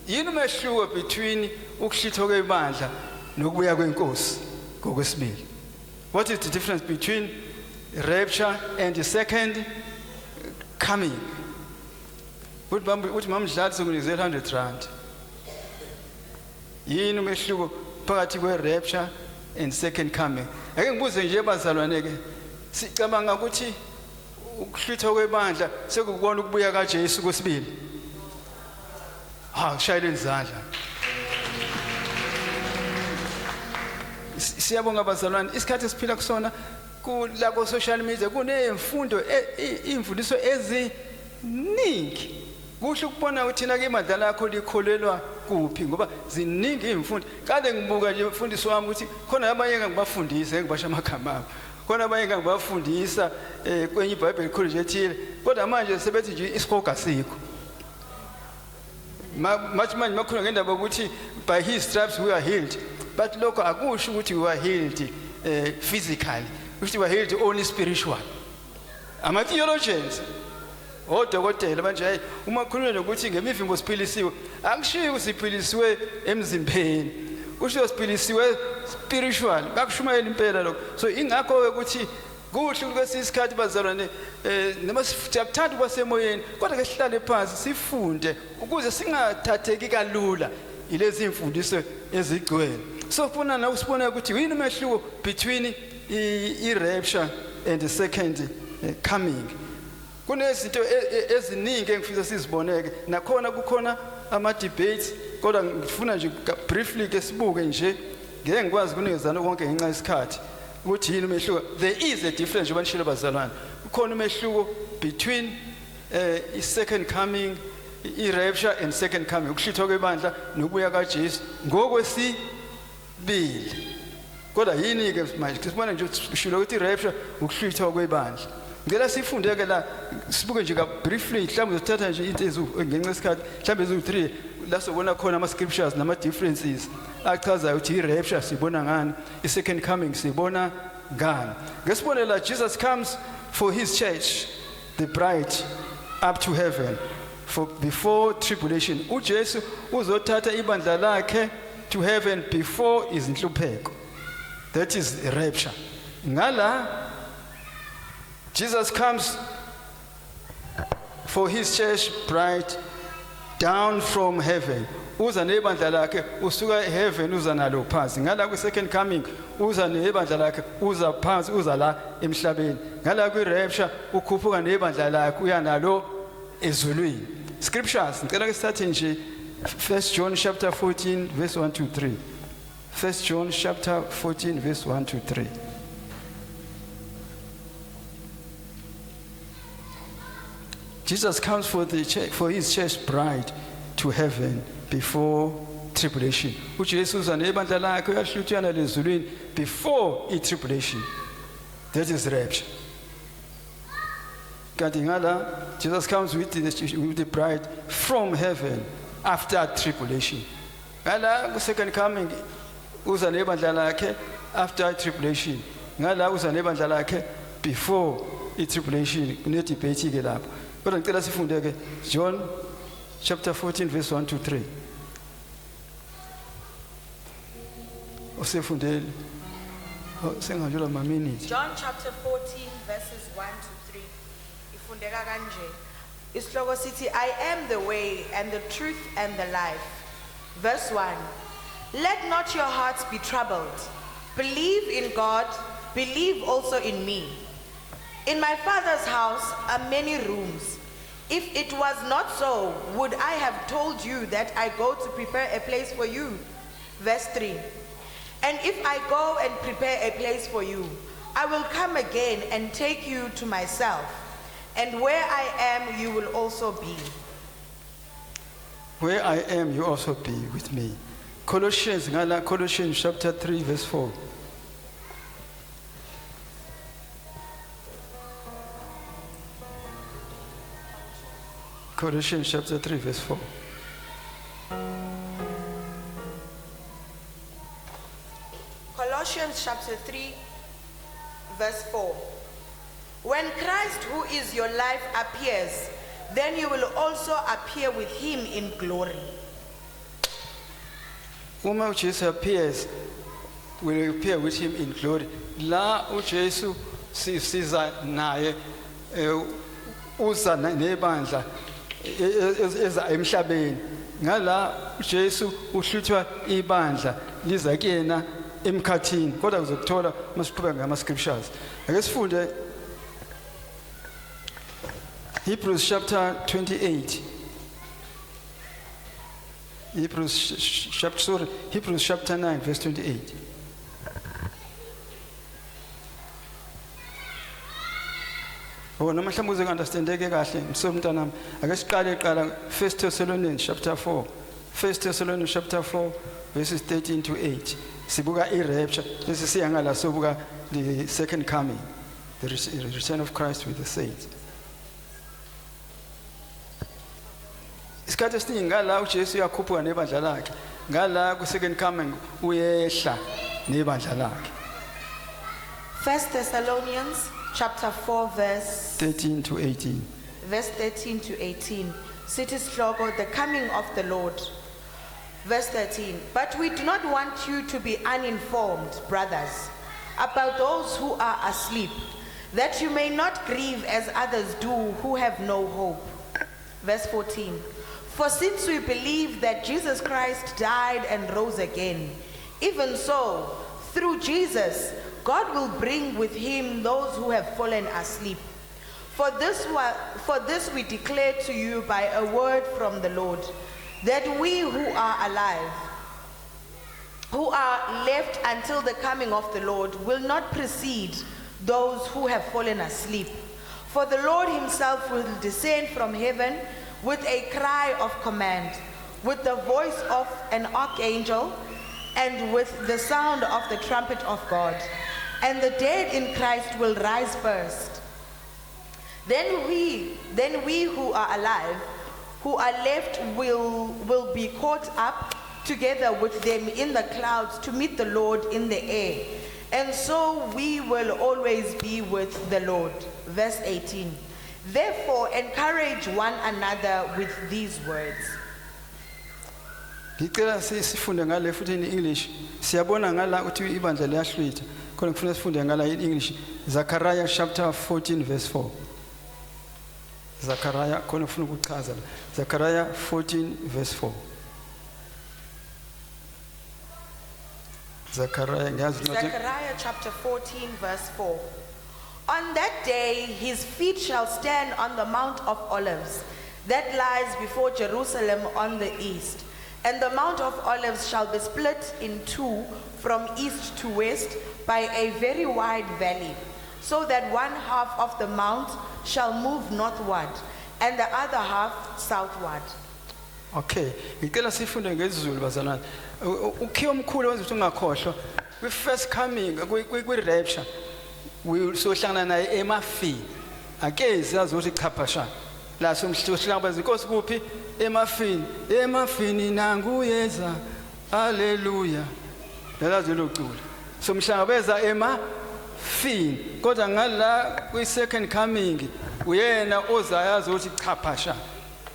yini umehluko between ukuhlwithwa kwebandla nokubuya kwenkosi ngokwesibili? What is the difference between rapture and the second coming? Uthi mamdlali sokunikeza 100 rand. Yini umehluko phakathi kwe-rapture and second coming? Ake ngibuze nje bazalwane ke, sicabanga ukuthi ukuhlwithwa kwebandla sekubona ukubuya kaJesu kwesibili. Kushayela izandla. Siyabonga bazalwane, isikhathi esiphila kusona la ku social media kunemfundo imfundiso eziningi. Kuhle ukubona ukuthi thina ke madala yakho likholelwa kuphi, ngoba ziningi imfundo. Kade ngibuka nje umfundisi wami ukuthi khona abanye ngibafundise ngibasha amagama abo, khona abanye ngibafundisa kwenye iBible college ethile, kodwa manje sebethi nje isihoga sikho. Manje makhuluma ngendaba ukuthi by his stripes we are healed, but lokho akusho ukuthi we are healed physically, ukuthi we are healed only spiritual. Ama-theologians, odokotela manje uma khuluma ukuthi ngemivimbo siphilisiwe, akushiyi ukuthi siphilisiwe emzimbeni, kusho siphilisiwe spiritual, bakushumayela impela lokho. So ingakho ukuthi kuhle ukuthi isikhathi bazalwane noma siyakuthanda ukuba semoyeni, kodwa ke sihlale phansi sifunde ukuze singathatheki kalula ilezi imfundiso ezigcwele. so funa na usibona ukuthi yini umehluko between i-rapture and the second coming. Kunezinto eziningi engifisa siziboneke nakhona kukhona ama debates kodwa ngifuna nje briefly ke sibuke nje ngeke ngikwazi kunikezana konke ngenxa yesikhathi ukuthi yini umehluko. There is a difference abanishilo bazalwane, kukhona umehluko between i-second coming, i-rapture and second coming, ukuhlithwa kwebandla nokubuya kaJesu ngokwesibili. Kodwa yini ke manje sibona nje ushilo ukuthi i-rapture ukuhlithwa kwebandla. Ngicela sifundeke la sibuke nje ka briefly mhlawumbe uzothatha nje into ngenxa yesikhathi mhlawumbe eziwu3 la sobona khona ama scriptures nama differences achaza ukuthi i-rapture sibona ngani, i-second coming sibona ngani. Ngesibone la Jesus comes for his church, the bride, up to heaven for before tribulation. uJesu uzothatha ibandla lakhe to heaven before izinhlupheko. That is rapture. Ngala Jesus comes for his church bride down from heaven. Uza nebandla lakhe usuka heaven uza nalo phansi. Ngala kwi second coming uza nebandla lakhe uza phansi uza la emhlabeni. Ngala kwi rapture ukhuphuka nebandla lakhe uya nalo ezulwini. Scriptures ngicela ke sithathe nje 1 John chapter 14 verse 1 to 3. 1 John chapter 14 verse 1 to 3. Jesus comes for his church bride to heaven before tribulation. uJesu uza nebandla lakhe uyahluthana lezulwini before tribulation. That is rapture. Kanti ngala Jesus comes with the bride from heaven after tribulation. Ngala ku second coming uza nebandla lakhe after tribulation. Ngala uza nebandla lakhe before tribulation. Kune debate ke lapho. Kodwa ngicela sifunde ke John chapter 14 verse 1 to 3. Usifundele. Sengajola ma minute. John chapter 14 verses 1 to 3. Ifundeka kanje. Isihloko sithi I am the way and the truth and the life. Verse 1. Let not your hearts be troubled. Believe in God, believe also in me. In my Father's house are many rooms. If it was not so, would I have told you that I go to prepare a place for you? Verse 3. And if I go and prepare a place for you, I will come again and take you to myself. And where I am, you will also be. Where I am, you also be with me. Colossians chapter 3 verse 4. Colossians chapter 3 verse 4. Colossians chapter 3 verse 4. When Christ, who is your life, appears, then you will also appear with him in glory. Uma uJesu appears, we will appear with him in glory. La uJesu siza naye uza nebandla eza emhlabeni. Ngala uJesu uhluthwa ibandla liza kuyena emkhathini. Kodwa uzokuthola masiqhubeka ngama scriptures. Ake sifunde Hebrews chapter 28. Hebrews chapter 9 verse 28. Oh, noma mhlawumbe uze understandeke kahle msomntanami. Ake siqale qala 1 Thessalonians chapter 4. 1 Thessalonians chapter 4 verses 13 to 8. Sibuka i-rapture, bese siya ngala sobuka the second coming, the return of Christ with the saints. Isikhathi esiningi ngala uJesu uyakhuphuka nebandla lakhe. Ngala ku second coming uyehla nebandla lakhe. 1 Thessalonians chapter 4 verse 13 to 18. verse 13 to 18. Sithi sihloko, the coming of the Lord. Verse 13. But we do not want you to be uninformed, brothers, about those who are asleep, that you may not grieve as others do who have no hope. Verse 14. For since we believe that Jesus Christ died and rose again, Even so, through Jesus, God will bring with him those who have fallen asleep. For this we declare to you by a word from the Lord, that we who are alive, who are left until the coming of the Lord, will not precede those who have fallen asleep. For the Lord himself will descend from heaven with a cry of command, with the voice of an archangel, and with the sound of the trumpet of God. And the dead in Christ will rise first. Then we who are alive, who are left, will be caught up together with them in the clouds to meet the Lord in the air. And so we will always be with the Lord. Verse 18. Therefore, encourage one another with these words. Ngicela sifunde ngale futhi in English. Siyabona ngala uthi ibandla liyahlwitha. Khona kufuna sifunde ngala in English. Zechariah chapter 14 verse 4. Zechariah khona kufuna ukuchaza. Zechariah 14 verse 4. Zechariah chapter 14 verse 4. On that day his feet shall stand on the Mount of Olives that lies before Jerusalem on the east. And the Mount of Olives shall be split in two from east to west by a very wide valley, so that one half of the mount shall move northward and the other half southward. Okay, ngicela sifunde ngesiZulu bazalwane. Ukhiya omkhulu wenza ukuthi ungakhohlwa. Kwi first coming kwi rapture sohlangana naye emafini. Ake siyazi ukuthi chaphasha. La somhlangabeza inkosi kuphi? Emafini nangu yeza. Hallelujah. Lelazi lokucula. Somhlangabeza emafini. Kodwa ngala kwi second coming uyena ozayazi ukuthi chaphasha.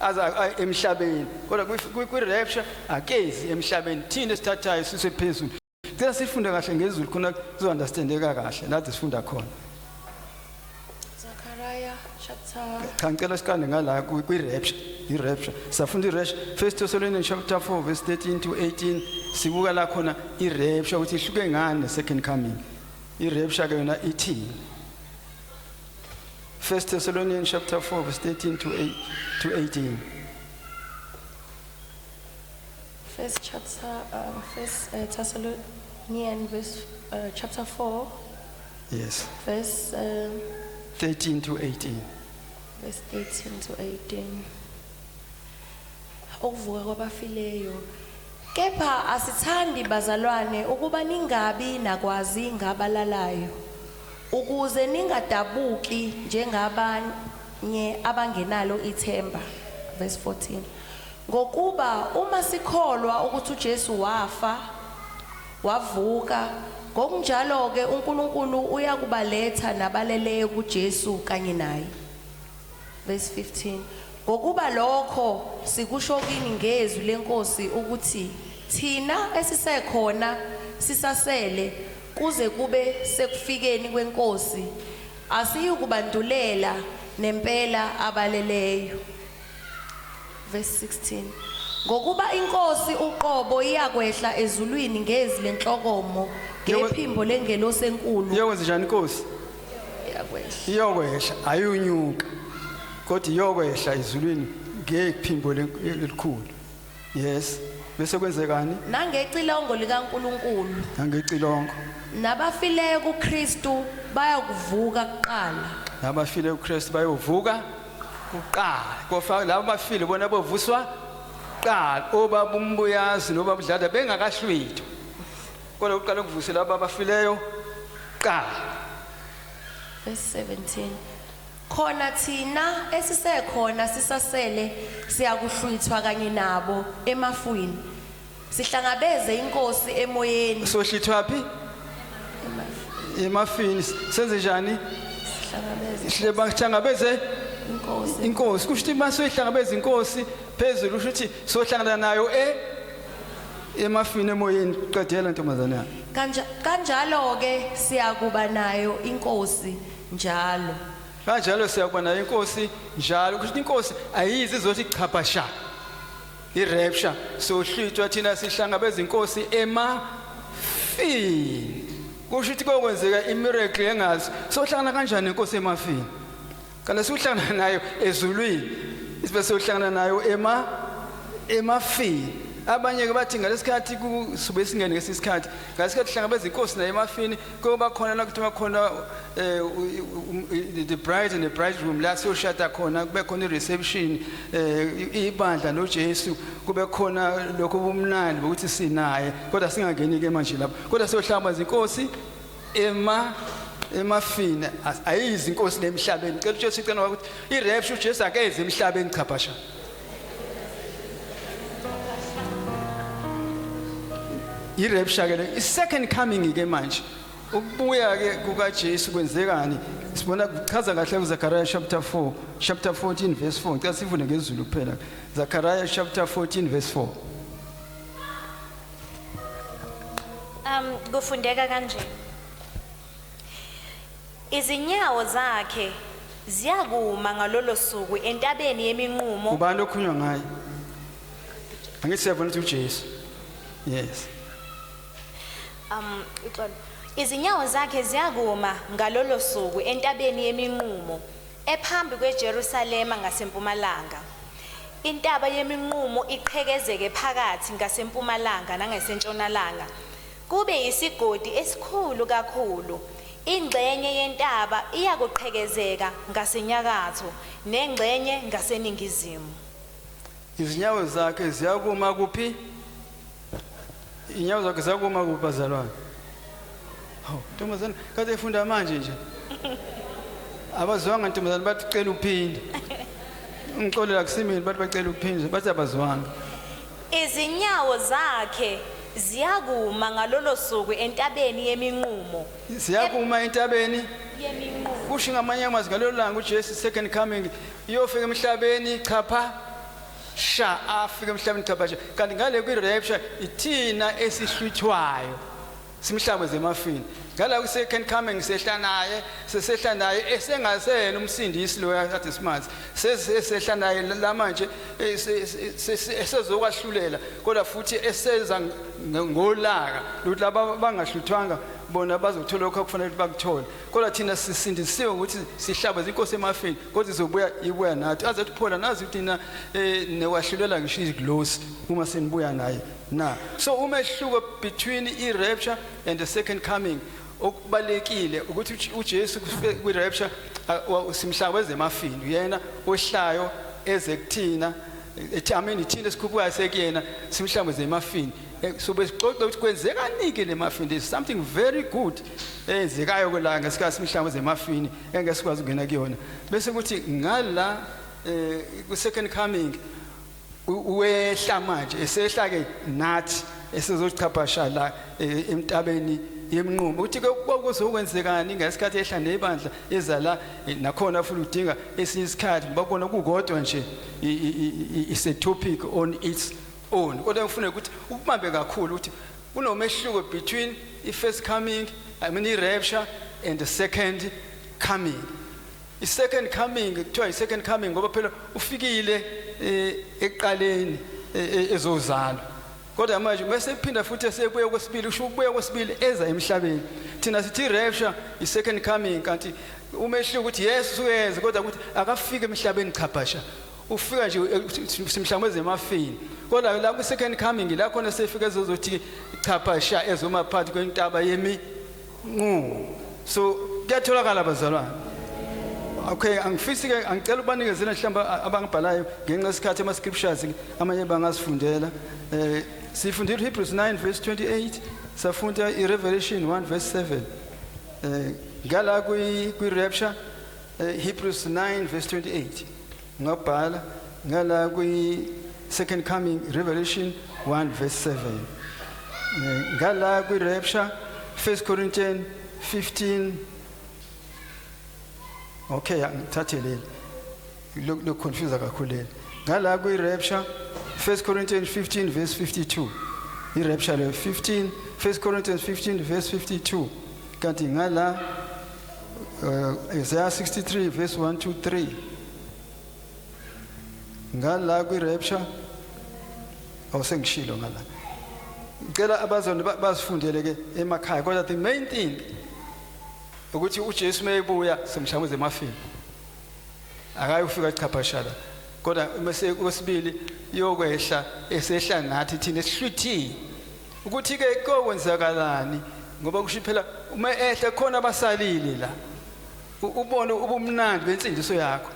Aza emhlabeni kodwa kwi rapture akezi emhlabeni thina sithathayo sisephezulu ngicela sifunde kahle ngezulu khona kuzounderstandeka kahle lapho sifunda khona Zechariah chapter ngicela siqale ngala kwi rapture safunda i-rapture 1 Thessalonians chapter 4 verse 13 to 18 sibuka la khona i-rapture ukuthi ihluke ngani second coming i-rapture ke yona ithini 1 Thessalonians chapter 4 verse 13 to 18. First Thessalonians chapter 4 Yes. verse 13 to 18. verse 18 to 18. Ukuvuka kwabafileyo. Kepha asithandi bazalwane ukuba ningabi nakwazi ngabalalayo, ukuze ningadabuki njengabanye abangenalo ithemba. Verse 14. Ngokuba uma sikholwa ukuthi uJesu wafa wavuka, ngokunjalo ke uNkulunkulu uyakubaletha nabaleleyo kuJesu kanye naye. Verse 15. Ngokuba lokho sikusho kini ngezwi lenkosi ukuthi thina esisekhona sisasele kuze kube sekufikeni kwenkosi asiyukubandulela nempela abaleleyo. Verse 16. Ngokuba inkosi uqobo iyakwehla ezulwini ngezi lenhlokomo ngephimbo lengelosi enkulu. Iyokwenza njani inkosi? Iyakwehla. Iyokwehla ayunyuka. Kodwa iyokwehla ezulwini ngephimbo elikhulu. Yes. Bese kwenzekani? Nangecilongo likaNkulunkulu. Nangecilongo. Nabafileyo kuKristu bayakuvuka kuqala. Nabafileyo kuKristu bayovuka kuqala. Kofa labo bafile bona bovuswa kuqala. Obaba umbuyazi nobabudlala bengakahlwitho. Kodwa uqala ukuvusela labo abafileyo kuqala. Verse 17. Khona thina esisekhona sisasele siyakuhlwithwa kanye nabo emafwini. Sihlangabeze inkosi emoyeni. Sohlithwa phi? Emafini senze njani? Sihlangabeze Inkosi. inkosi. Kusho ukuthi mase uyihlangabeza inkosi phezulu usho ukuthi sohlangana nayo emafini emoyeni qedela ntombazana yami. Kanjalo ke siyakuba nayo inkosi njalo. Kanjalo siyakuba nayo inkosi njalo. Kusho ukuthi inkosi ayizi izothi chaphasha. I-rapture sohlwithwa thina sihlangabeza inkosi emafini kusho ukuthi kokwenzeka imiracle engazi sohlangana kanjani nenkosi emafini kanti sihlangana nayo ezulwini sibe sohlangana nayo emafini abanye ke bathi ngalesikhathi kusube singene ngesikhathi ngalesikhathi hlangabeza inkosi nayo emafini kuba khona la kuthiwa khona the bride and the bridegroom la soshada khona kube khona ireception ibandla noJesu kube khona lokho bomnandi ukuthi sinaye kodwa singangeni ke manje lapho kodwa sohlangabeza inkosi emafini ayizi inkosi lemhlabeni cela uJesu icela ukuthi irapture uJesu akeze emhlabeni cha phasha irapture ke le second coming ke manje ukubuya ke kukaJesu kwenzekani sibona kuchaza kahle kuZakaraya chapter 14 verse 4 ngicela sifunde ngezulu kuphela Zakaraya chapter 14 verse 4 kufundeka kanje izinyawo zakhe ziyakuma ngalolo suku entabeni yeminqumo ubani okhulunywa ngaye angithi siyabona ukuthi uJesu yes uxolo izinyawo zakhe ziyakuma ngalolo suku entabeni yeminqumo ephambi kweJerusalema ngasempumalanga intaba yeminqumo iqhekezeke phakathi ngasempumalanga nangasentshonalanga kube isigodi esikhulu kakhulu ingxenye yentaba iyakuqhekezeka ngasenyakatho nengxenye ngaseningizimu izinyawo zakhe ziyakuma kuphi inyawo zakhe ziyakuma kuphi bazalwane ntombazana kade efunda manje nje abazwanga ntombazana bathi cela uphinde ngixolela kusimini bathi bacela ukuphinde bathi abazwanga izinyawo zakhe ziyakuma ngalolo suku entabeni yeminqumo ziyakuma entabeni yeminqumo kusho ngamanye amazwi ngalelo langa uJesu second coming iyofika emhlabeni chapha sha afika emhlabeni chapha sha kanti ngale kwirapture ithina esihluthwayo simhlaba zemafini ngala ku second coming sehla naye esengasena umsindisi lo yakade simazi sesehla naye la manje esezokwahlulela kodwa futhi eseza ngolaka ukuthi laba bangahluthwanga bona bazothola lokho kufanele bakuthole kodwa thina sisindisiwe ukuthi sihlaba inkosi emafini kodwa izobuya nathi azathi phola nazi thina newahlulela ngisho iglosi uma senibuya naye na so umehluko between i-rapture and the second coming okubalekile ukuthi uJesu kwi-rapture simhlabeze emafini yena ohlayo eze kuthina ithina esikhuphukayo sekuyena simhlabeze emafini so besixoxa ukuthi kwenzekani ke le mafini there's something very good enzekayo kwela ngesikhathi simhlabeze emafini engesikwazi ukungena kuyona bese kuthi ngala ku second coming wehla manje esehla ke nathi esizochapasha la emtabeni yemnqumo uthi kokuzokwenzekani ngesikhathi ehla nebandla ezala nakhona futhi udinga esinye isikhathi bakona kukodwa nje is a topic on its own kodwa ngifuna ukuthi ukubambe kakhulu ukuthi kunomehluko between the first coming i-rapture and the second coming i-second coming kuthiwa i-second coming ngoba phela ufikile eqaleni ezozalwa kodwa manje bese phinda futhi esebuye kwesibili usho ukubuya kwesibili eza emhlabeni thina sithi rapture i-second coming kanti umehluko ukuthi Yesu uyeza kodwa ukuthi akafike emhlabeni chaphasha ufika nje simhlabeze emafini kodwa la ku-second coming la khona sefika ezozothi chaphasha ezoma phakathi kwentaba yeminqumo so kuyatholakala bazalwane okay angifisi ke angicela ubanikezela mhlamba abangibhalayo ngenxa yesikhathi ama scriptures amanye bangasifundela sifundile Hebrews 9 verse 28 safunda iRevelation 1 verse 7 ngala kwi rapture Hebrews 9 verse 28 ngabhala ngala kwi second coming Revelation 1 verse 7 ngala kwi rapture 1 Corinthians 15 okay ngithathelele lo confuse kakhulu ngala kwi rapture 1 Corinthians 15 verse 52 i rapture 1 Corinthians 15 verse 52 kanti ngala Isaiah 63 verse 1 to 3 ngala kwi rapture awusengishilo ngala ngicela abazali bazifundele ke emakhaya kodwa the main thing ukuthi uJesu mayebuya simshamuze emafini akayi ufika eChapashala kodwa bese kwesibili yokwehla esehla nathi thina esihluthini ukuthi ke kokwenzakalani ngoba kusho phela uma ehla khona abasalile la ubone ubumnandi bensindiso yakho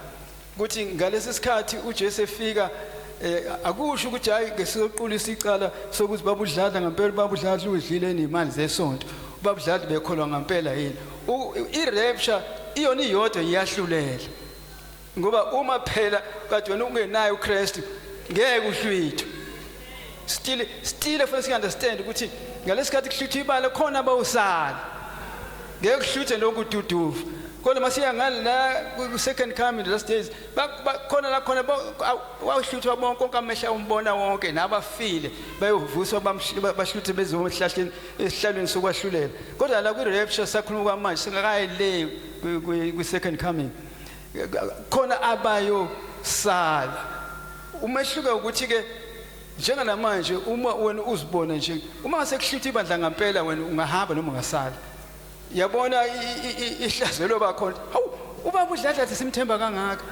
ukuthi ngalesi sikhathi uJesu efika akusho ukuthi hayi ngesiqulisa icala sokuthi babudlala ngempela babudlala udlile nemali zesonto babudlala bekholwa ngempela yini i-rapture iyona iyodwa iyahlulela ngoba uma phela kade wena ungenayo uKristu ngeke uhlwithwe still for us understand ukuthi ngalesikhathi kuhlutha ibala khona abawusala ngeke kuhluthe lokududuva kodwa masiya ngala ku second coming the last days bakhona la khona wahluthwa bonke konke amehla umbona wonke nabafile bayovuswa bahluthe bezohlahleni esihlalweni sokwahlulela kodwa la ku rapture sakhuluma kwamanje singakayile ku second coming khona abayo sala umehluko ukuthi ke njengamanje uma wena uzibona nje uma sekuhlutha ibandla ngempela wena ungahamba noma ungasala yabona ihlazelo bakhona hawu ubaba udladla simthemba kangaka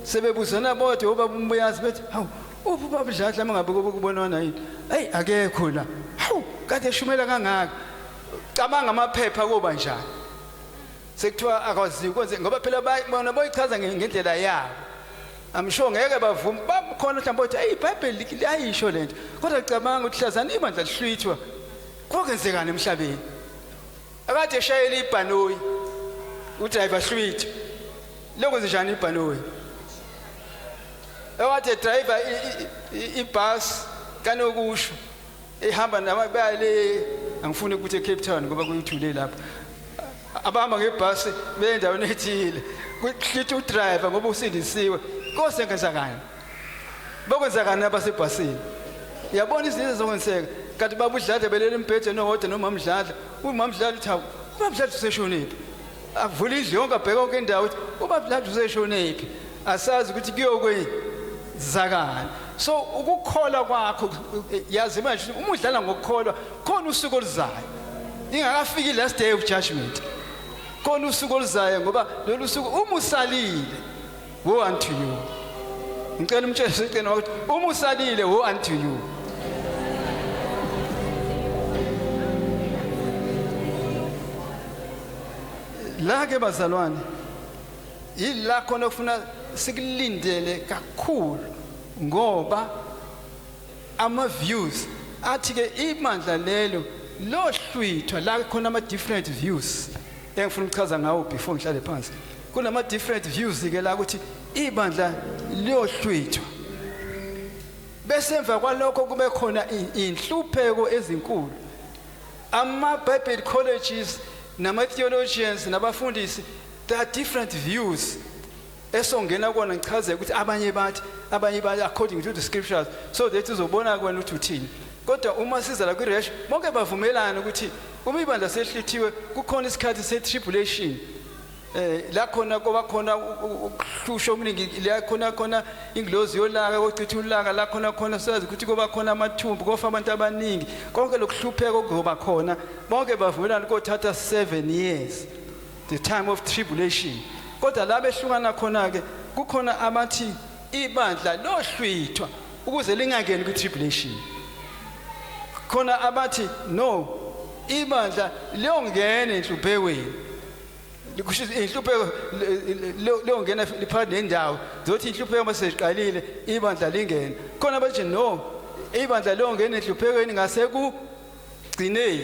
sebebuzana bodwa ubaba umbuyazi bethi hawu ubaba udladla mangabe kubonana yini hey akekho la hawu kade eshumela kangaka cabanga amaphepha kuba njani sekuthiwa akwazi ukwenze ngoba phela bona boyichaza ngendlela yabo amsho ngeke bavuma bakhona mhlawumbe uthi hey iBhayibheli liyayisho lento kodwa cabanga ukuthi hlazana ibandla lihlwithwa kokenzekani emhlabeni akade eshayela ibhanoyi udriver hlwithwa lokwenze njani ibhanoyi akade driver ibus kanokusho ehamba nabale angifuni ukuthi eCape Town ngoba kuyithule lapha abahamba ngebhasi bendaweni ethile kuhlitha udriver ngoba usindisiwe kosengenzakani bokwenzakani abasebhasini yabona izinto zokwenzeka kanti babudladla belele imbhede nohoda nomamdladla umamdladla uthi ubabudladla useshonephi akuvula indlu yonke abheka konke indawo uthi ubabudladla useshonephi asazi ukuthi kuyokwenzakani so ukukholwa kwakho yazi manje uma udlala ngokukholwa khona usuku oluzayo ingakafiki last day of judgment khona usuku oluzayo ngoba lolu suku uma usalile woe unto you ngicela umtshele ecena ukuthi uma usalile woe unto you la ke bazalwane yila khona ufuna sikulindele kakhulu ngoba ama views athi ke imandla lelo lohlwithwa la khona ama different views engifuna ukuchaza ngawo before ngihlale phansi kunama different views ke la ukuthi ibandla liyohlwithwa bese emva kwalokho kube khona inhlupheko ezinkulu ama Bible colleges nama theologians nabafundisi there are different views esongena kona ngichaze ukuthi abanye bathi according to the scriptures so that uzobona kwena ukuthi uthini kodwa uma siza la kwiresh bonke bavumelana ukuthi uma ibandla sehlithiwe kukhona isikhathi se-tribulation la khona kuba khona ukuhlusha omningi la khona ingilozi yolaka kochitha ulaka la khona sazi ukuthi kuba khona amathumbu kofa abantu abaningi konke lokuhlupheka okuzoba khona bonke bavumelana kothatha 7 years the time of tribulation kodwa la behlukana khona ke kukhona abathi ibandla lohlwithwa ukuze lingangeni kwi-tribulation khona abathi no ibandla liyongena enhluphekweni likusho inhlupheko liyongena liphakathi nendawo zothi inhlupheko maseziqalile ibandla lingena khona abathi no ibandla liyongena enhluphekweni ngase kugcineni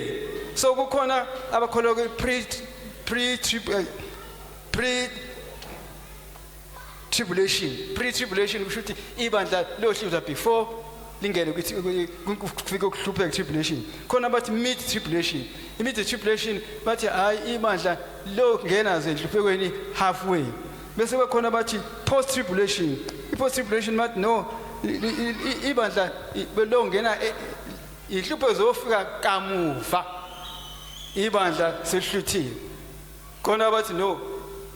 so kukhona abakholwa pre-tribulation kusho ukuthi ibandla lohlwithwa before lingene kufika ukuhlupheka tribulation khona bathi mid tribulation immediate tribulation bathi hayi ibandla lokungena enhluphekweni halfway bese kukhona bathi post tribulation i-post tribulation bathi no ibandla belongena inhlupheko zofika kamuva ibandla sehluthiwe khona bathi no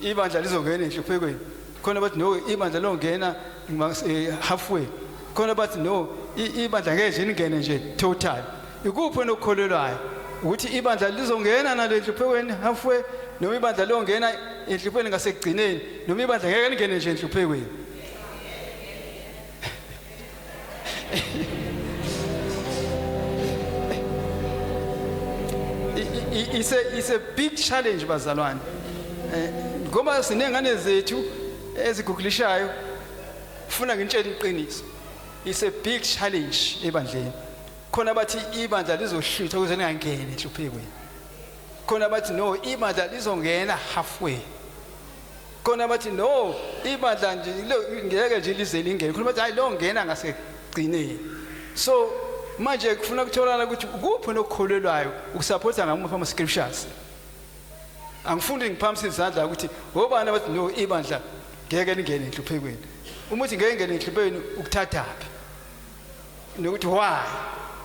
ibandla lizongena enhluphekweni khona bathi no ibandla longena halfway khona bathi no ibandla ngeke lingene nje total ikuphi enokukholelwayo ukuthi ibandla lizongena nale nhluphekweni halfway noma ibandla longena enhluphekweni ngasekugcineni noma ibandla ngeke lingene nje enhluphekweni. It's a big challenge bazalwane. Ngoba sinengane zethu ezigugulishayo ufuna ngintshela iqiniso. It's a big challenge ebandleni. Khona bathi ibandla lizohlutha ukuze lingangene enhluphekweni. Khona bathi no ibandla lizongena halfway. Khona bathi no ibandla nje ngeke nje lize lingene. Khona bathi hayi lo ngena ngasekugcineni. So manje kufuna ukutholana ukuthi kuphi nokukholelwayo ukusupporta ngamuphi ama scriptures. Angifundi ngiphamisa izandla ukuthi ngobani abathi no ibandla ngeke lingene enhluphekweni. Uma uthi ngeke ngene enhluphekweni ukuthathaphi. Nokuthi why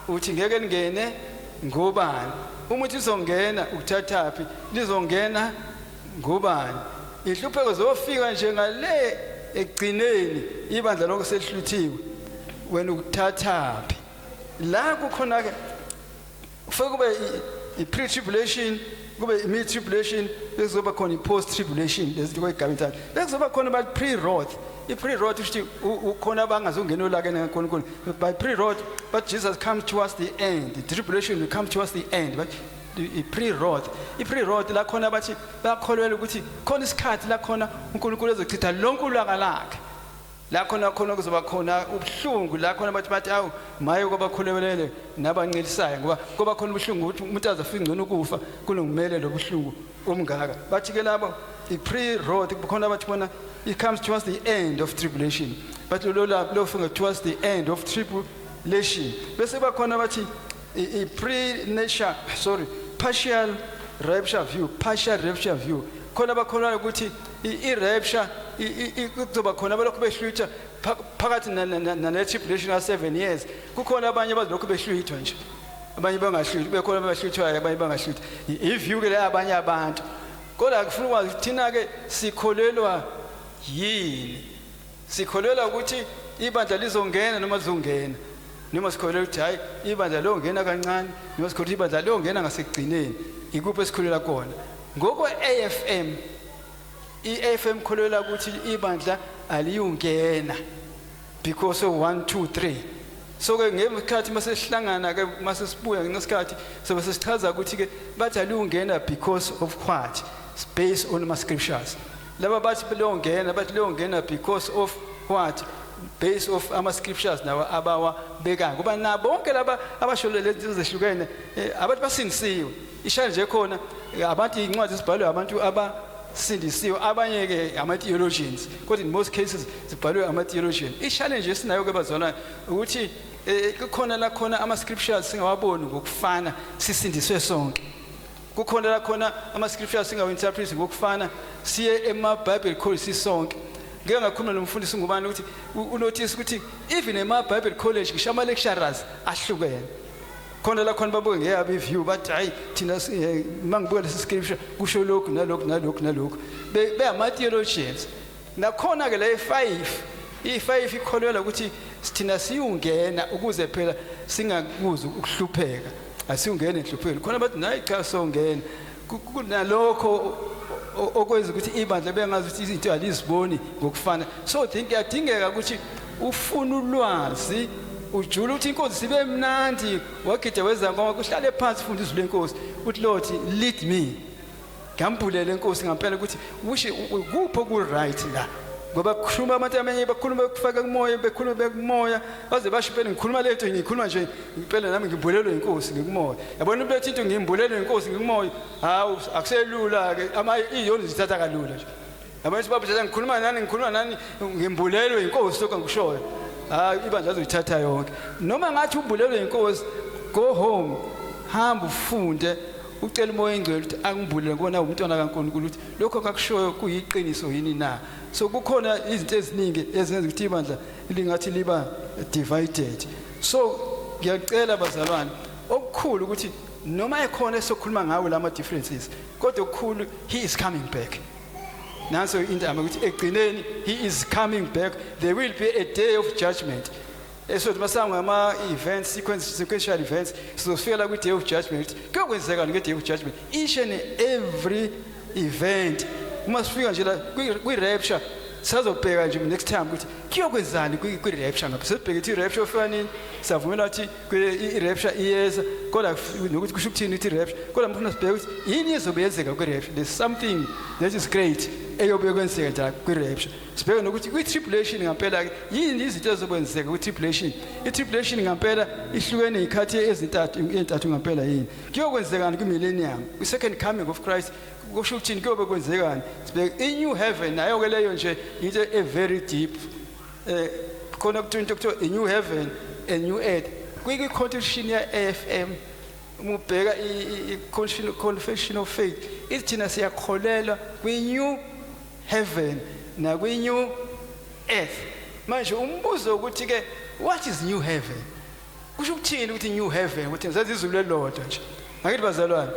uthi ngeke lingene ngobani. Uma uthi izongena ukuthathaphi lizongena ngobani. Inhlupheko zofika nje ngale ekugcineni ibandla lonke selihluthiwe wena ukuthathaphi. La kukhona ke ufike kube i-pre tribulation kube i-mid tribulation bese kuba khona i-post tribulation lezi kwegama inthathu bese kuba khona ba pre-wrath. I-pre-wrath uthi ukhona abangazungena olake ngakhona by pre-wrath but Jesus comes towards the end. The tribulation will come towards the end but i-pre-wrath la khona bathi bakholwela ukuthi khona isikhathi la khona uNkulunkulu ezochitha lonke ulaka lakhe. La khona kuzoba khona ubuhlungu la khona bathi awu maye kwabakholelele nabancelisayo ngoba kuba khona ubuhlungu ukuthi umuntu azafika ngcono ukufa kulungumele lobuhlungu omngaka. Bathi ke labo i-pre-wrath kukhona bathi bona it comes towards the end of tribulation but lo funga towards the end of tribulation bese bakhona bathi partial rapture view khona bakhona ukuthi i-rapture kuzoba khona abalokhu behlutha phakathi nale tribulation ya 7 years. Kukhona abanye abazilokhu behluthwa nje abanye bangahluthi bekhona abahluthwayo abanye bangahluthi iview ke la abanye abantu. Kodwa kufuna ukwazi thina ke sikholelwa yini. Sikholelwa ukuthi ibandla lizongena noma lizongena noma sikholelwa ukuthi hayi ibandla longena kancane noma sikholelwa ibandla longena ngasekugcineni. Ikuphi esikholelwa kona ngoko AFM i-AFM kholelwa ukuthi ibandla aliyongena because of 1 2 3. So ke ngesikhathi masesihlangana ke masesibuya ngesikhathi sobe sesichaza ukuthi ke bathi aliyongena because of what? Based on my scriptures. Laba bathi liyongena because of what? Based of ama scriptures nawa abawabekayo kuba nabo bonke laba abasholele ezihlukene abantu basindisiwe. Ishaya nje khona abantu incwadi zibhalwe abantu abasindisiwe abanye ke ama theologians kodwa in most cases zibhalwe ama theologians. I-challenge esinayo ke bazona ukuthi kukhona la khona ama scriptures singawaboni ngokufana sisindiswe sonke. Kukhona la khona ama scriptures singaw-interpret ngokufana siye ema-Bible college sisonke. Ngeke ngakhuluma nomfundisi ngubani ukuthi unotice ukuthi even ema-Bible college ngisho ama-lecturers ahlukene. Khona la khona babuke ngeyabo i-view bathi hayi thina mangibuka lesi scripture kusho lokhu nalokhu be ama-theologians. Nakhona ke la i-5 ikholelwa ukuthi thina siyungena ukuze phela singakuzi ukuhlupheka asiyungena enhluphekweni. Khona bathi nayi cha songena kunalokho okwenza ukuthi ibandla bengazi ukuthi izinto aliziboni ngokufana. So kuyadingeka ukuthi ufuna ulwazi ujule ukuthi inkosi sibe mnandi wagida weza ngoba kuhlale phansi ufunda izwi lenkosi uthi Lord lead me. Ngambulele inkosi ngempela ukuthi kupho ku right la ngoba kukhuluma abantu abanye bakhuluma ukufaka kumoya bekhuluma bekumoya baze basho impela ngikhuluma letho ngikhuluma nje impela nami ngimbulelwe inkosi ngikumoya. Yabona ubethi into ngimbulelwe inkosi ngikumoya hawu akuselula ke iyona zithatha kalula nje. Abantu babuza ngikhuluma nani ngimbulelwe inkosi soka ngishoyo. Ibandla azoyithatha yonke noma ngathi ubulelwe inkosi go home hamba ufunde ucela umoya engcwele ukuthi angibulele ngona umntwana kaNkulunkulu ukuthi lokho akakushoyo kuyiqiniso yini na. So kukhona izinto eziningi ezenza ukuthi ibandla lingathi liba divided. So ngiyacela bazalwane okukhulu ukuthi noma ekhona esokhuluma ngawo lama differences kodwa okukhulu he is coming back. Nanso indaba ukuthi egcineni he is coming back. There will be a day of judgment. esothi masanga ama events sequential events sizofika la kwi-day of judgment kuyokwenzeka nge-day of judgment each and every event uma sifika nje la kwi-rapture sizobheka nje next time ukuthi kuyokwenzani kwi-rapture ngapha sesibheke ukuthi i-rapture ofika nini savumela ukuthi i-rapture iyeza kodwa nokuthi kusho ukuthini ukuthi i-rapture kodwa mfuna sibheke ukuthi yini ezobe yenzeka kwi-rapture there's something that is great eyobe kwenzeka njalo kwi-rapture sibheke nokuthi kwi-tribulation ngampela-ke yini izinto ezokwenzeka kwi-tribulation i-tribulation ngampela ihlukene iy'khathi ezintathu ngampela yini kuyokwenzekani kwi-millennium kwi-second coming of Christ kusho ukuthini kuyobe kwenzekani sibheke i-new heaven nayo-ke leyo nje into very deep khona kuthiwa i-new heaven a new earth kwi-constitution ya-AFM uma ubheka i-confession of faith ithi thina siyakholelwa kwi-new heaven nakwi-new earth manje umbuzo ukuthi-ke what is new heaven kusho ukuthini ukuthi new heaven ukuthi sazi izulu elilodwa nje ngakithi bazalwane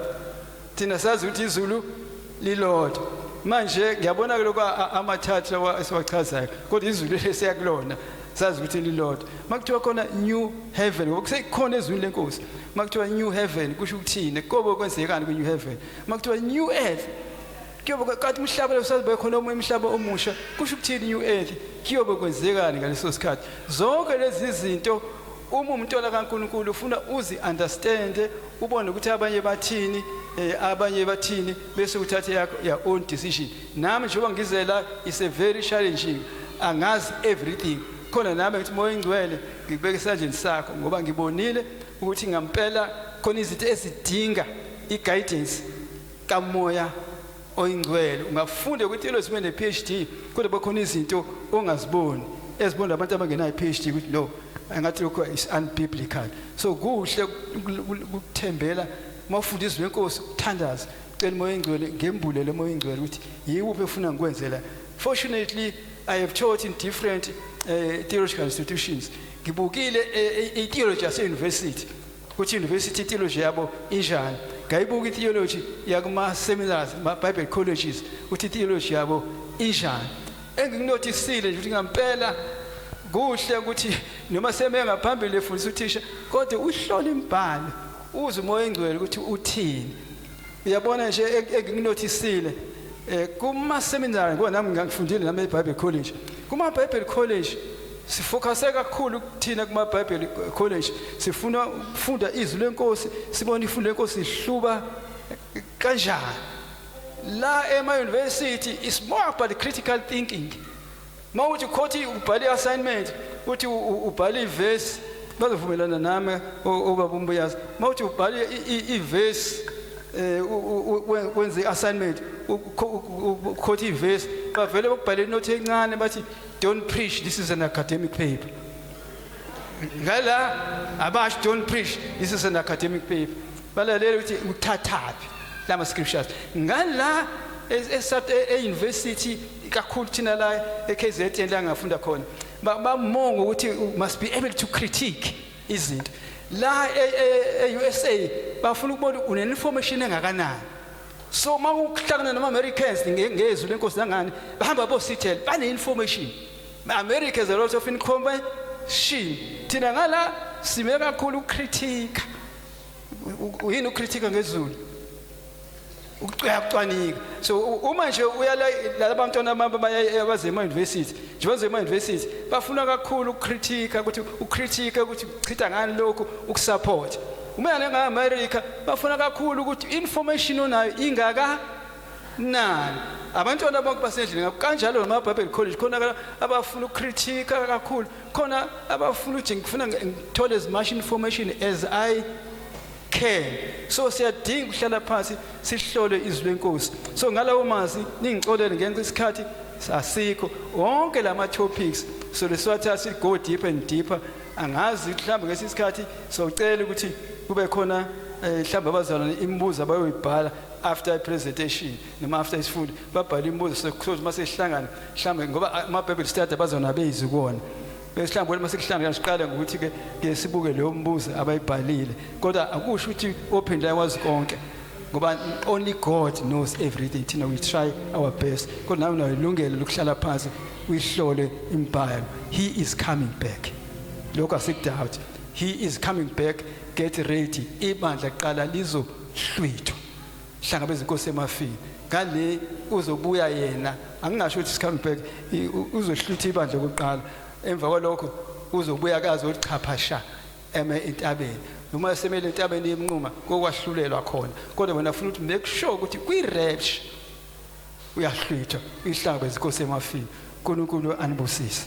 thina sazi ukuthi izulu lilodwa manje ngiyabona-ke lokhu amathathu lawa esiwachazayo kodwa izulu lesiyakulona sazi ukuthi lilodwa makuthiwa khona new heaven ngoba kusekhona ezwini lenkosi makuthiwa new heaven kusho ukuthini kobe kwenzekani kwi-new heaven makuthiwa new earth kuyobe kanti umhlaba lo sazibe khona omunye umhlaba omusha kusho ukuthini new earth kuyobe kwenzekani ngaleso sikhathi zonke lezi zinto uma umntwana kaNkulunkulu ufuna uzi-understande ubone ukuthi abanye bathini bese uthathe yakho your own decision nami njengoba ngizela is a very challenging angazi everything khona nami ngithi moya ingcwele ngibeke esandleni sakho ngoba ngibonile ukuthi ngampela khona izinto ezidinga i-guidance kamoya oyingcwele ungafunda ukuthi lo sibe ne-PhD kodwa bakhona izinto ongaziboni ezibona abantu abangenayo i-PhD ukuthi no angathi lokho is unbiblical so kuhle ukuthembela mawufunda izwi lenkosi ukuthandaza ucela moya ingcwele ngembulele moya ingcwele ukuthi yiwuphi efuna ngikwenzela fortunately I have taught in different theological institutions ngibukile i-theology yase-university ukuthi university theology yabo injani ngayibuka i-theology yakuma-seminars ma-bible colleges ukuthi i-theology yabo injani engikunotisile nje ukuthi ngampela kuhle ukuthi noma seme ngaphambili efundisa uthisha kodwa uhlole imbhalo uze umoya engcwele ukuthi uthini uyabona nje engikunotisile kuma-seminary ngoba nami ngangifundile nami e-bible college kuma-bible college sifocuse kakhulu kuthina kuma-bible college sifuna ukufunda izwi lenkosi sibona ifundo lenkosi ihluba kanjani la ema-university is more about critical thinking ma uthi khothi ubhale i-assignment uthi ubhale ivesi bazovumelana nami obaba umbuyazi ma uthi ubhale ivesi wenze i-assignment ukhothi ivesi bavele bakubhale inothi encane bathi don't preach this is an academic paper ngala abasho don't preach this is an academic paper balalele ukuthi uthathaphi lama scriptures ngala e-university kakhulu thina la e-KZN la ngafunda khona bamonga ukuthi must be able to critique izinto la e-USA bafuna ukubona une-information engakanani so ma ukuhlangana nama-Americans ngezwi lenkosi langani bahamba bo-Seattle bane-information America is a lot of information thina ngala sime kakhulu ukukritika yini ukukritika ngezulu ukucwanika so uma nje uyala labantwana abaze ema-university nje baze ema-university bafuna kakhulu ukukritika ukuthi ukritika ukuthi uchitha ngani lokhu ukusupport uma yana nga-America bafuna kakhulu ukuthi information onayo ingaka nani abantwana bonke basendlini kanjalo nama-Bible college khona abafuna ukukritika kakhulu khona abafuna ukuthi ngifuna ngithole as much information as I can so siyadinga ukuhlala phansi sihlole izwi lenkosi so ngalawo mazi ningicolele ngenxa isikhathi asikho wonke lama-topics so lesiwathatha sithi go deeper and deeper angazi mhlawumbe ngesisikhathi socela ukuthi kube khona mhlawumbe abazalwane imibuzo abayoyibhala after i-presentation noma after isifundo babhale imibuzo sokuthi uma sesihlangana mhlawumbe ngoba ama-Bible study abazona beyizwi kuwona mhlawumbe uma sekuhlangana siqale ngokuthi-ke sibuke leyo mbuzo abayibhalile kodwa akusho ukuthi ophendayo wazi konke ngoba only God knows everything thina we try our best kodwa nawe unelungelo lokuhlala phansi uyihlole imbhalo he is coming back lokho asikudoubt. He is coming back, get ready. Ibandla qala lizohlwithwa hlangabeza inkosi emafini ngale uzobuya yena angingasho ukuthi is coming back uzohlwitha ibandla lokuqala emva kwalokho uzobuya kazi uchaphasha entabeni noma semele entabeni yemnquma kokwahlulelwa khona kodwa wena ufuna ukuthi make sure ukuthi kwi-rapture uyahlwithwa ihlangabeza inkosi emafini. uNkulunkulu anibusise.